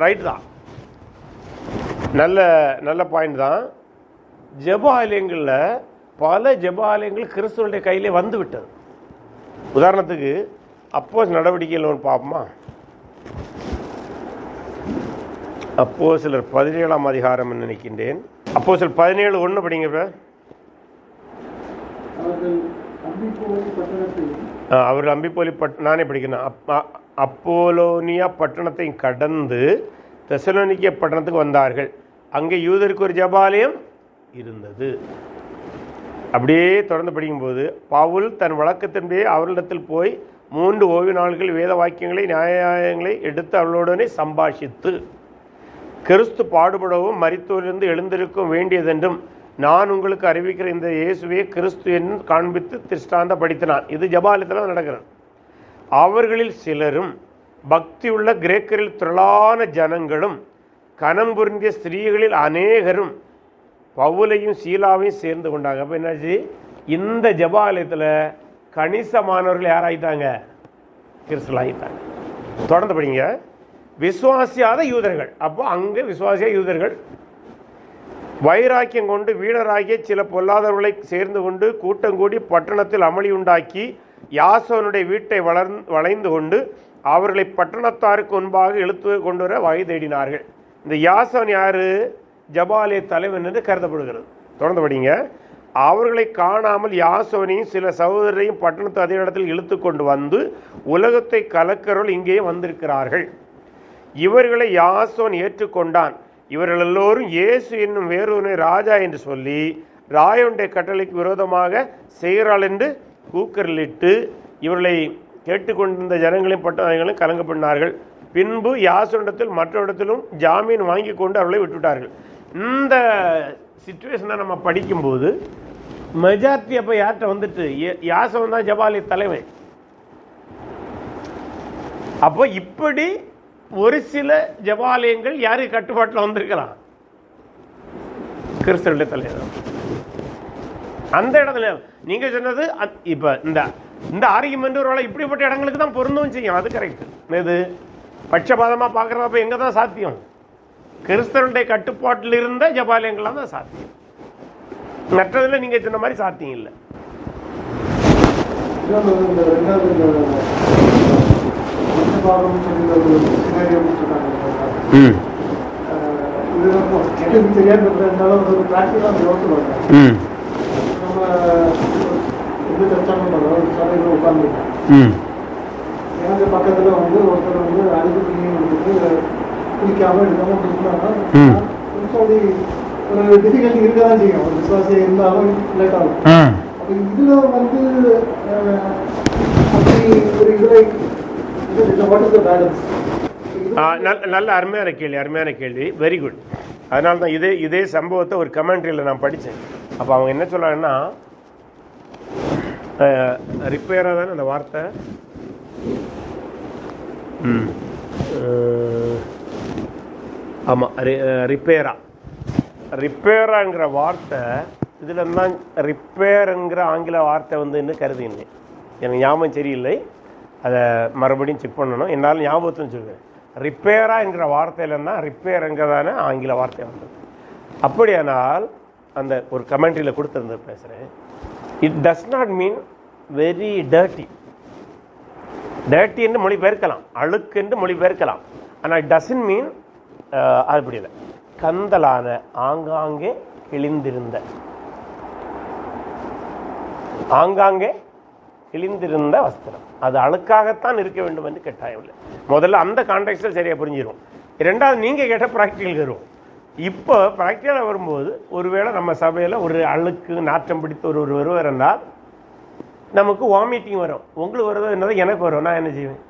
ரைட் தான், நல்ல பாயிண்ட் தான். ஜெபாலயங்களில் பல ஜெபாலயங்கள் கிறிஸ்துவனுடைய கையிலே வந்து விட்டது. உதாரணத்துக்கு அப்போஸ் நடவடிக்கையில் ஒன்று பார்ப்போமா? அப்போஸ்தலர் 17ஆம் அதிகாரம் நினைக்கின்றேன். அப்போஸ்தலர் 17:1 படிங்க. அவர்கள் அம்பிப்போலி நானே படிக்கணும். அப்போலோனியா பட்டணத்தை கடந்து தெசலோனிக்கே பட்டணத்துக்கு வந்தார்கள். அங்கே யூதருக்கு ஒரு ஜெபாலயம் இருந்தது. அப்படியே தொடர்ந்து படிக்கும்போது, பவுல் தன் வழக்கத்தின்படியே அவர்களிடத்தில் போய் 3 ஓய்வு நாள்கள் வேத வாக்கியங்களை நியாயங்களை எடுத்து அவர்களுடனே சம்பாஷித்து, கிறிஸ்து பாடுபடவும் மரித்தோரிலிருந்து எழுந்திருக்கும் வேண்டியதென்றும் நான் உங்களுக்கு அறிவிக்கிற இந்த இயேசுவே கிறிஸ்து என்று காண்பித்து திருஷ்டாந்தப்படுத்தினான். இது ஜெபாலயத்தில் நடக்கிறது. அவர்களில் சிலரும் பக்தியுள்ள கிரேக்கரில் திரளான ஜனங்களும் கனம் பொருந்திய ஸ்திரீகளில் அநேகரும் பவுலையும் சீலாவையும் சேர்ந்து கொண்டாங்க. அப்போ என்னாச்சு? இந்த ஜெபாலயத்தில் கணிசமானவர்கள் யாராயிட்டாங்க? கிறிஸ்துவ ஆகிட்டாங்க. தொடர்ந்து படிங்க. விசுவாசியாத யூதர்கள். அப்போ அங்கே விசுவாசிய யூதர்கள் வைராக்கியம் கொண்டு வீணராகிய சில பொல்லாதவர்களை சேர்ந்து கொண்டு கூட்டம் கூடி பட்டணத்தில் அமளி உண்டாக்கி யாசோனுடைய வீட்டை வளைந்து கொண்டு அவர்களை பட்டணத்தாருக்கு முன்பாக இழுத்து கொண்டு வர வகை தேடினார்கள். இந்த யாசோன் யாரு? ஜெபாலய தலைவன் என்று கருதப்படுகிறது. தொடர்ந்து படிங்க. அவர்களை காணாமல் யாசோனையும் சில சகோதரரையும் பட்டணத்து அதே இடத்தில் இழுத்து கொண்டு வந்து உலகத்தை கலக்கிறவர்கள் இங்கே வந்திருக்கிறார்கள். இவர்களை யாசோன் ஏற்றுக்கொண்டான். இவர்கள் எல்லோரும் இயேசு என்னும் வேறொருவனை ராஜா என்று சொல்லி ராயனுடைய கட்டளைக்கு விரோதமாக செய்கிறாள் என்று கூக்கரிலிட்டு இவர்களை கேட்டுக்கொண்டிருந்த ஜனங்களையும் பட்டணங்களையும் கலங்க பண்ணார்கள். பின்பு யாசோனிடத்தில் மற்ற இடத்திலும் ஜாமீன் வாங்கி கொண்டு அவர்களை விட்டுவிட்டார்கள். இந்த சிச்சுவேஷனை நம்ம படிக்கும்போது மெஜாரிட்டி அப்போ யார்கிட்ட வந்துட்டு யாசோன் தான் ஜெபாலய தலைவன். அப்போ இப்படி ஒரு சில ஜெபாலயங்கள் யாருக்கு கட்டுப்பாட்டில் வந்திருக்கலாம்? கிறிஸ்தவருடைய தலைவர். அந்த இடத்துல நீங்க சொன்னது இப்ப இந்த ஆர்கியுமெண்ட் ஒரு இப்படிப்பட்ட இடங்களுக்கு தான் பொருந்தும் செய்யும். அது கரெக்ட். இது பட்சபாதமா பார்க்கறப்ப எங்க தான் சாத்தியம்? கிறிஸ்தவருடைய கட்டுப்பாட்டில் இருந்த ஜெபாலயங்கள்லாம் தான் சாத்தியம். மற்றதுல நீங்க சொன்ன மாதிரி சாத்தியம் இல்லை.
எனக்கு பக்கத்துல வந்து ஒருத்தர் வந்து அழுது கொடுத்துட்டு குளிக்காம எடுக்காம கொடுத்தாங்க. ஒரு டிஃபிகல்ட்டி இருக்கதான் செய்யும். ஒரு விசுவாசியம் இருந்தாலும் லேட் ஆகும். அப்ப இதுல வந்து ஒரு இதுல
நல்ல அருமையான கேள்வி. Very good. அதனால தான் இதே சம்பவத்தை ஒரு கமெண்ட்ரியில் நான் படித்தேன். அப்போ அவங்க என்ன சொல்கிறாங்கன்னா, ரிப்பேராக தானே அந்த வார்த்தை. ஆமாம், ரிப்பேராங்கிற வார்த்தை இதில் தான் ரிப்பேருங்கிற ஆங்கில வார்த்தை வந்து கருதினேன். எனக்கு ஞாபகம் சரியில்லை, அதை மறுபடியும் செக் பண்ணணும். என்னால் ஞாபகத்துன்னு சொல்லுவேன். ரிப்பேரா என்கிற வார்த்தையிலன்னா ரிப்பேருங்கிறதான ஆங்கில வார்த்தை வந்தது. அப்படியானால் அந்த ஒரு கமெண்ட்ரியில் கொடுத்துருந்து பேசுகிறேன். It does not mean very dirty. Dirty என்று மொழிபெயர்க்கலாம், அழுக்கு என்று மொழிபெயர்க்கலாம். ஆனால் இட் டசன்ட் மீன் அது அப்படி இல்லை. கந்தலான, ஆங்காங்கே கிழிந்திருந்த, ஆங்காங்கே கிழிந்திருந்த வஸ்திரம், அது அழுக்காகத்தான் இருக்க வேண்டும் என்று கட்டாயம் இல்லை. முதல்ல அந்த கான்டெக்ஸ்டில் சரியாக புரிஞ்சிடும். இரண்டாவது, நீங்கள் கேட்ட ப்ராக்டிக்கல் வரும். இப்போ ப்ராக்டிக்கலாக வரும்போது, ஒருவேளை நம்ம சபையில் ஒரு அழுக்கு நாற்றம் பிடித்த ஒருவர் இருந்தால் நமக்கு வாமிட்டிங் வரும். உங்களுக்கு வருதோ என்னதோ எனக்கு வரும், நான் என்ன செய்வேன்?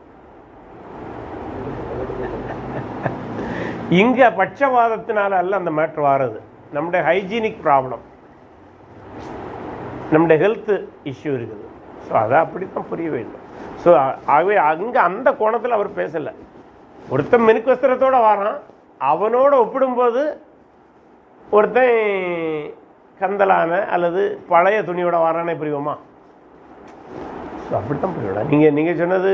இங்கே பட்சவாதத்தினால அல்ல அந்த மேட்ரு வாரது, நம்முடைய ஹைஜீனிக் ப்ராப்ளம், நம்முடைய ஹெல்த் இஷ்யூ இருக்குது. ஸோ அதை அப்படித்தான் புரிய வேண்டும். ஸோ ஆகவே அங்கே அந்த கோணத்தில் அவர் பேசலை. ஒருத்தன் மினுக்கு வஸ்திரத்தோடு வாரான், அவனோட ஒப்பிடும்போது ஒருத்தன் கந்தலான அல்லது பழைய துணியோட வாரானே புரியுமா? ஸோ அப்படித்தான் புரியும். நீங்கள் சொன்னது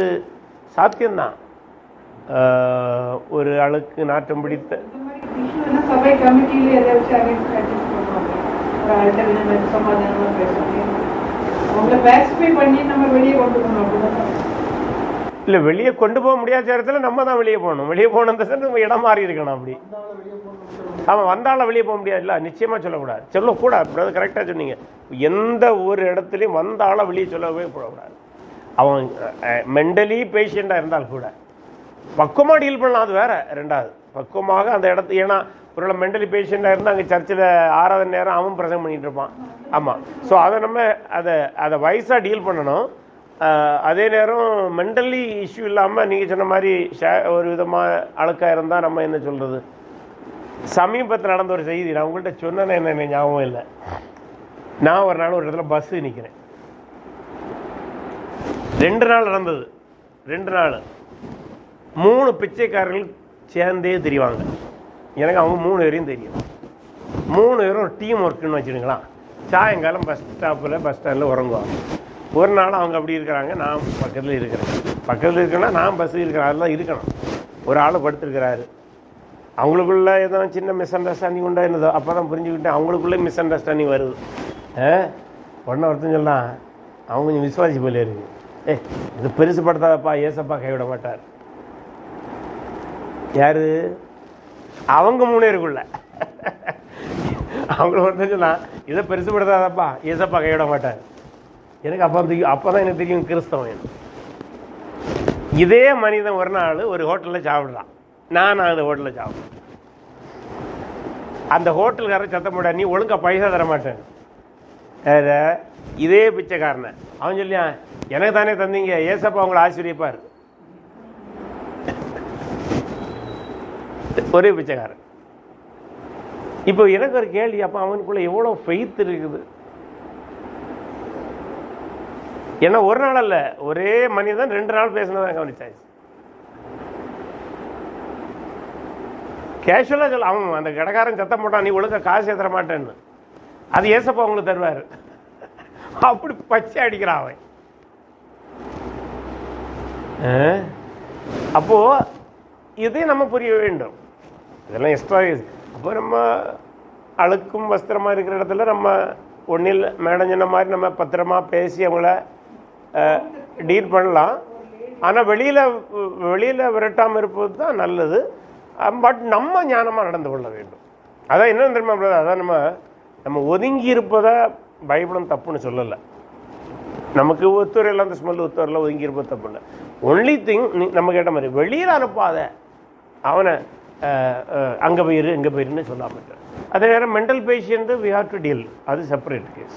சாத்தியம்தான். ஒரு அழுக்கு நாற்றம் பிடித்த
சபை கமிட்டியில எதை வச்சு சமாதானமா பேசுறோம், அவங்கள பேசிஃபை பண்ணி நம்ம வெளியே கொண்டு போகணும். அப்படிதான்
இல்லை, வெளியே கொண்டு போக முடியாத நேரத்தில் நம்ம தான் வெளியே போகணும். வெளியே போகணும் நம்ம இடம் மாறி இருக்கணும். அப்படி ஆமாம், வந்தாலும் வெளியே போக முடியாது. இல்லை, நிச்சயமாக சொல்லக்கூடாது, சொல்லக்கூடாது. கரெக்டாக சொன்னீங்க. எந்த ஒரு இடத்துலையும் வந்தாலும் வெளியே சொல்லவே போடக்கூடாது. அவன் மென்டலி பேஷண்ட்டாக இருந்தால் கூட பக்குவமாக டீல் பண்ணலாம், அது வேற. ரெண்டாவது, பக்குவமாக அந்த இடத்து, ஏன்னா ஒரு மென்டலி பேஷண்ட்டாக இருந்தால் அங்கே சர்ச்சில் ஆறாவது நேரம் அவன் பிரசங்கம் பண்ணிகிட்டு இருப்பான். ஆமாம். ஸோ அதை நம்ம அதை வயசாக டீல் பண்ணணும். அதே நேரம் மென்டலி இஷ்யூ இல்லாமல் நீங்கள் சொன்ன மாதிரி ஒரு விதமாக அழுக்காக இருந்தால் நம்ம என்ன சொல்கிறது? சமீபத்தில் நடந்த ஒரு செய்தி நான் உங்கள்கிட்ட சொன்னேன்னு என்ன ஞாபகம் இல்லை. நான் ஒரு நாள் ஒரு இடத்துல பஸ்ஸு நிற்கிறேன். 2 நாள் நடந்தது. 2 நாள் 3 பிச்சைக்காரர்கள் சேர்ந்தே தெரிவாங்க. எனக்கு அவங்க 3 பேரையும் தெரியும். 3 பேரும் ஒரு டீம் ஒர்க்குன்னு வச்சுடுங்களா. சாயங்காலம் பஸ் ஸ்டாண்டில் உறங்குவாங்க. ஒரு நாள் அவங்க அப்படி இருக்கிறாங்க, நான் பக்கத்தில் இருக்கிறேன்னா நான் பஸ்ஸு இருக்கிறேன், அதெல்லாம் இருக்கணும். ஒரு ஆள் படுத்துருக்கிறாரு. அவங்களுக்குள்ள ஏதோ சின்ன மிஸ் அண்டர்ஸ்டாண்டிங் உண்டா என்னதோ, அப்போ தான் புரிஞ்சுக்கிட்டேன் அவங்களுக்குள்ளே மிஸ் அண்டர்ஸ்டாண்டிங் வருது. உடனே ஒருத்தன் சொல்லலாம், அவங்க கொஞ்சம் விசுவாசி போல இருக்கு, இது பெருசுப்படுத்தாதப்பா, ஏசப்பா கைவிட மாட்டார். யாரு? அவங்க 3 பேருக்குள்ள. அவங்கள ஒருத்தன் சொல்லலாம், இதை பெருசுப்படுத்தாதப்பா, ஏசப்பா கைவிட மாட்டார். எனக்கு அப்போதான் எனக்கு தெரியும் கிறிஸ்தவன். இதே மனிதன் ஒரு நாள் ஒரு ஹோட்டலில் சாப்பிட்றான். நான் அந்த ஹோட்டலில் சாப்பிட்றேன். அந்த ஹோட்டலுக்காரன் சத்தம் போட, நீ ஒழுங்கா பைசா தர மாட்டேன். இதே பிச்சைக்காரனை அவன் சொல்லியா, எனக்கு தானே தந்தீங்க, ஏசப்பா அவங்களை ஆச்சரியப்பார். ஒரே பிச்சைக்காரன். இப்போ எனக்கு ஒரு கேள்வி, அப்போ அவனுக்குள்ள எவ்வளோ ஃபெய்த் இருக்குது. ஏன்னா ஒரு நாள் அல்ல, ஒரே மனிதன் 2 நாள் பேசினதான் கவனிச்சாச்சு. கேஷுவலாக சொல்ல, அவன் அந்த கடைக்காரன் சத்தம் போட்டான், நீ ஒழுங்கா காசு தர மாட்டேன்னு. அது ஏசப்பா அவங்களுக்கு தருவார். அப்படி பச்சை அடிக்கிறான் அவன். அப்போ இதே நம்ம புரிய வேண்டும். இதெல்லாம் எக்ஸ்ட்ரா. அப்போ நம்ம அழுக்கும் வஸ்திரமாக இருக்கிற இடத்துல நம்ம ஒன்றில் மேடம் சொன்ன மாதிரி நம்ம பத்திரமா பேசி அவங்கள டீல் பண்ணலாம். ஆனால் வெளியில் விரட்டாமல் இருப்பது தான் நல்லது. பட் நம்ம ஞானமாக நடந்து கொள்ள வேண்டும். அதான் என்ன தெரியுமா, அதான் நம்ம ஒதுங்கி இருப்பதா பைபிளும் தப்புன்னு சொல்லலை. நமக்கு ஒத்துவரையில் அந்த ஸ்மெல் ஒத்துவரில் ஒதுங்கி இருப்பது தப்பு இல்லை. ஒன்லி திங், நம்ம கேட்ட மாதிரி வெளியில் அனுப்பாத, அவனை அங்கே போயிரு இங்கே போயிருன்னு சொல்லாமல். அதே நேரம் mental patient we have to deal, அது செப்பரேட் கேஸ்.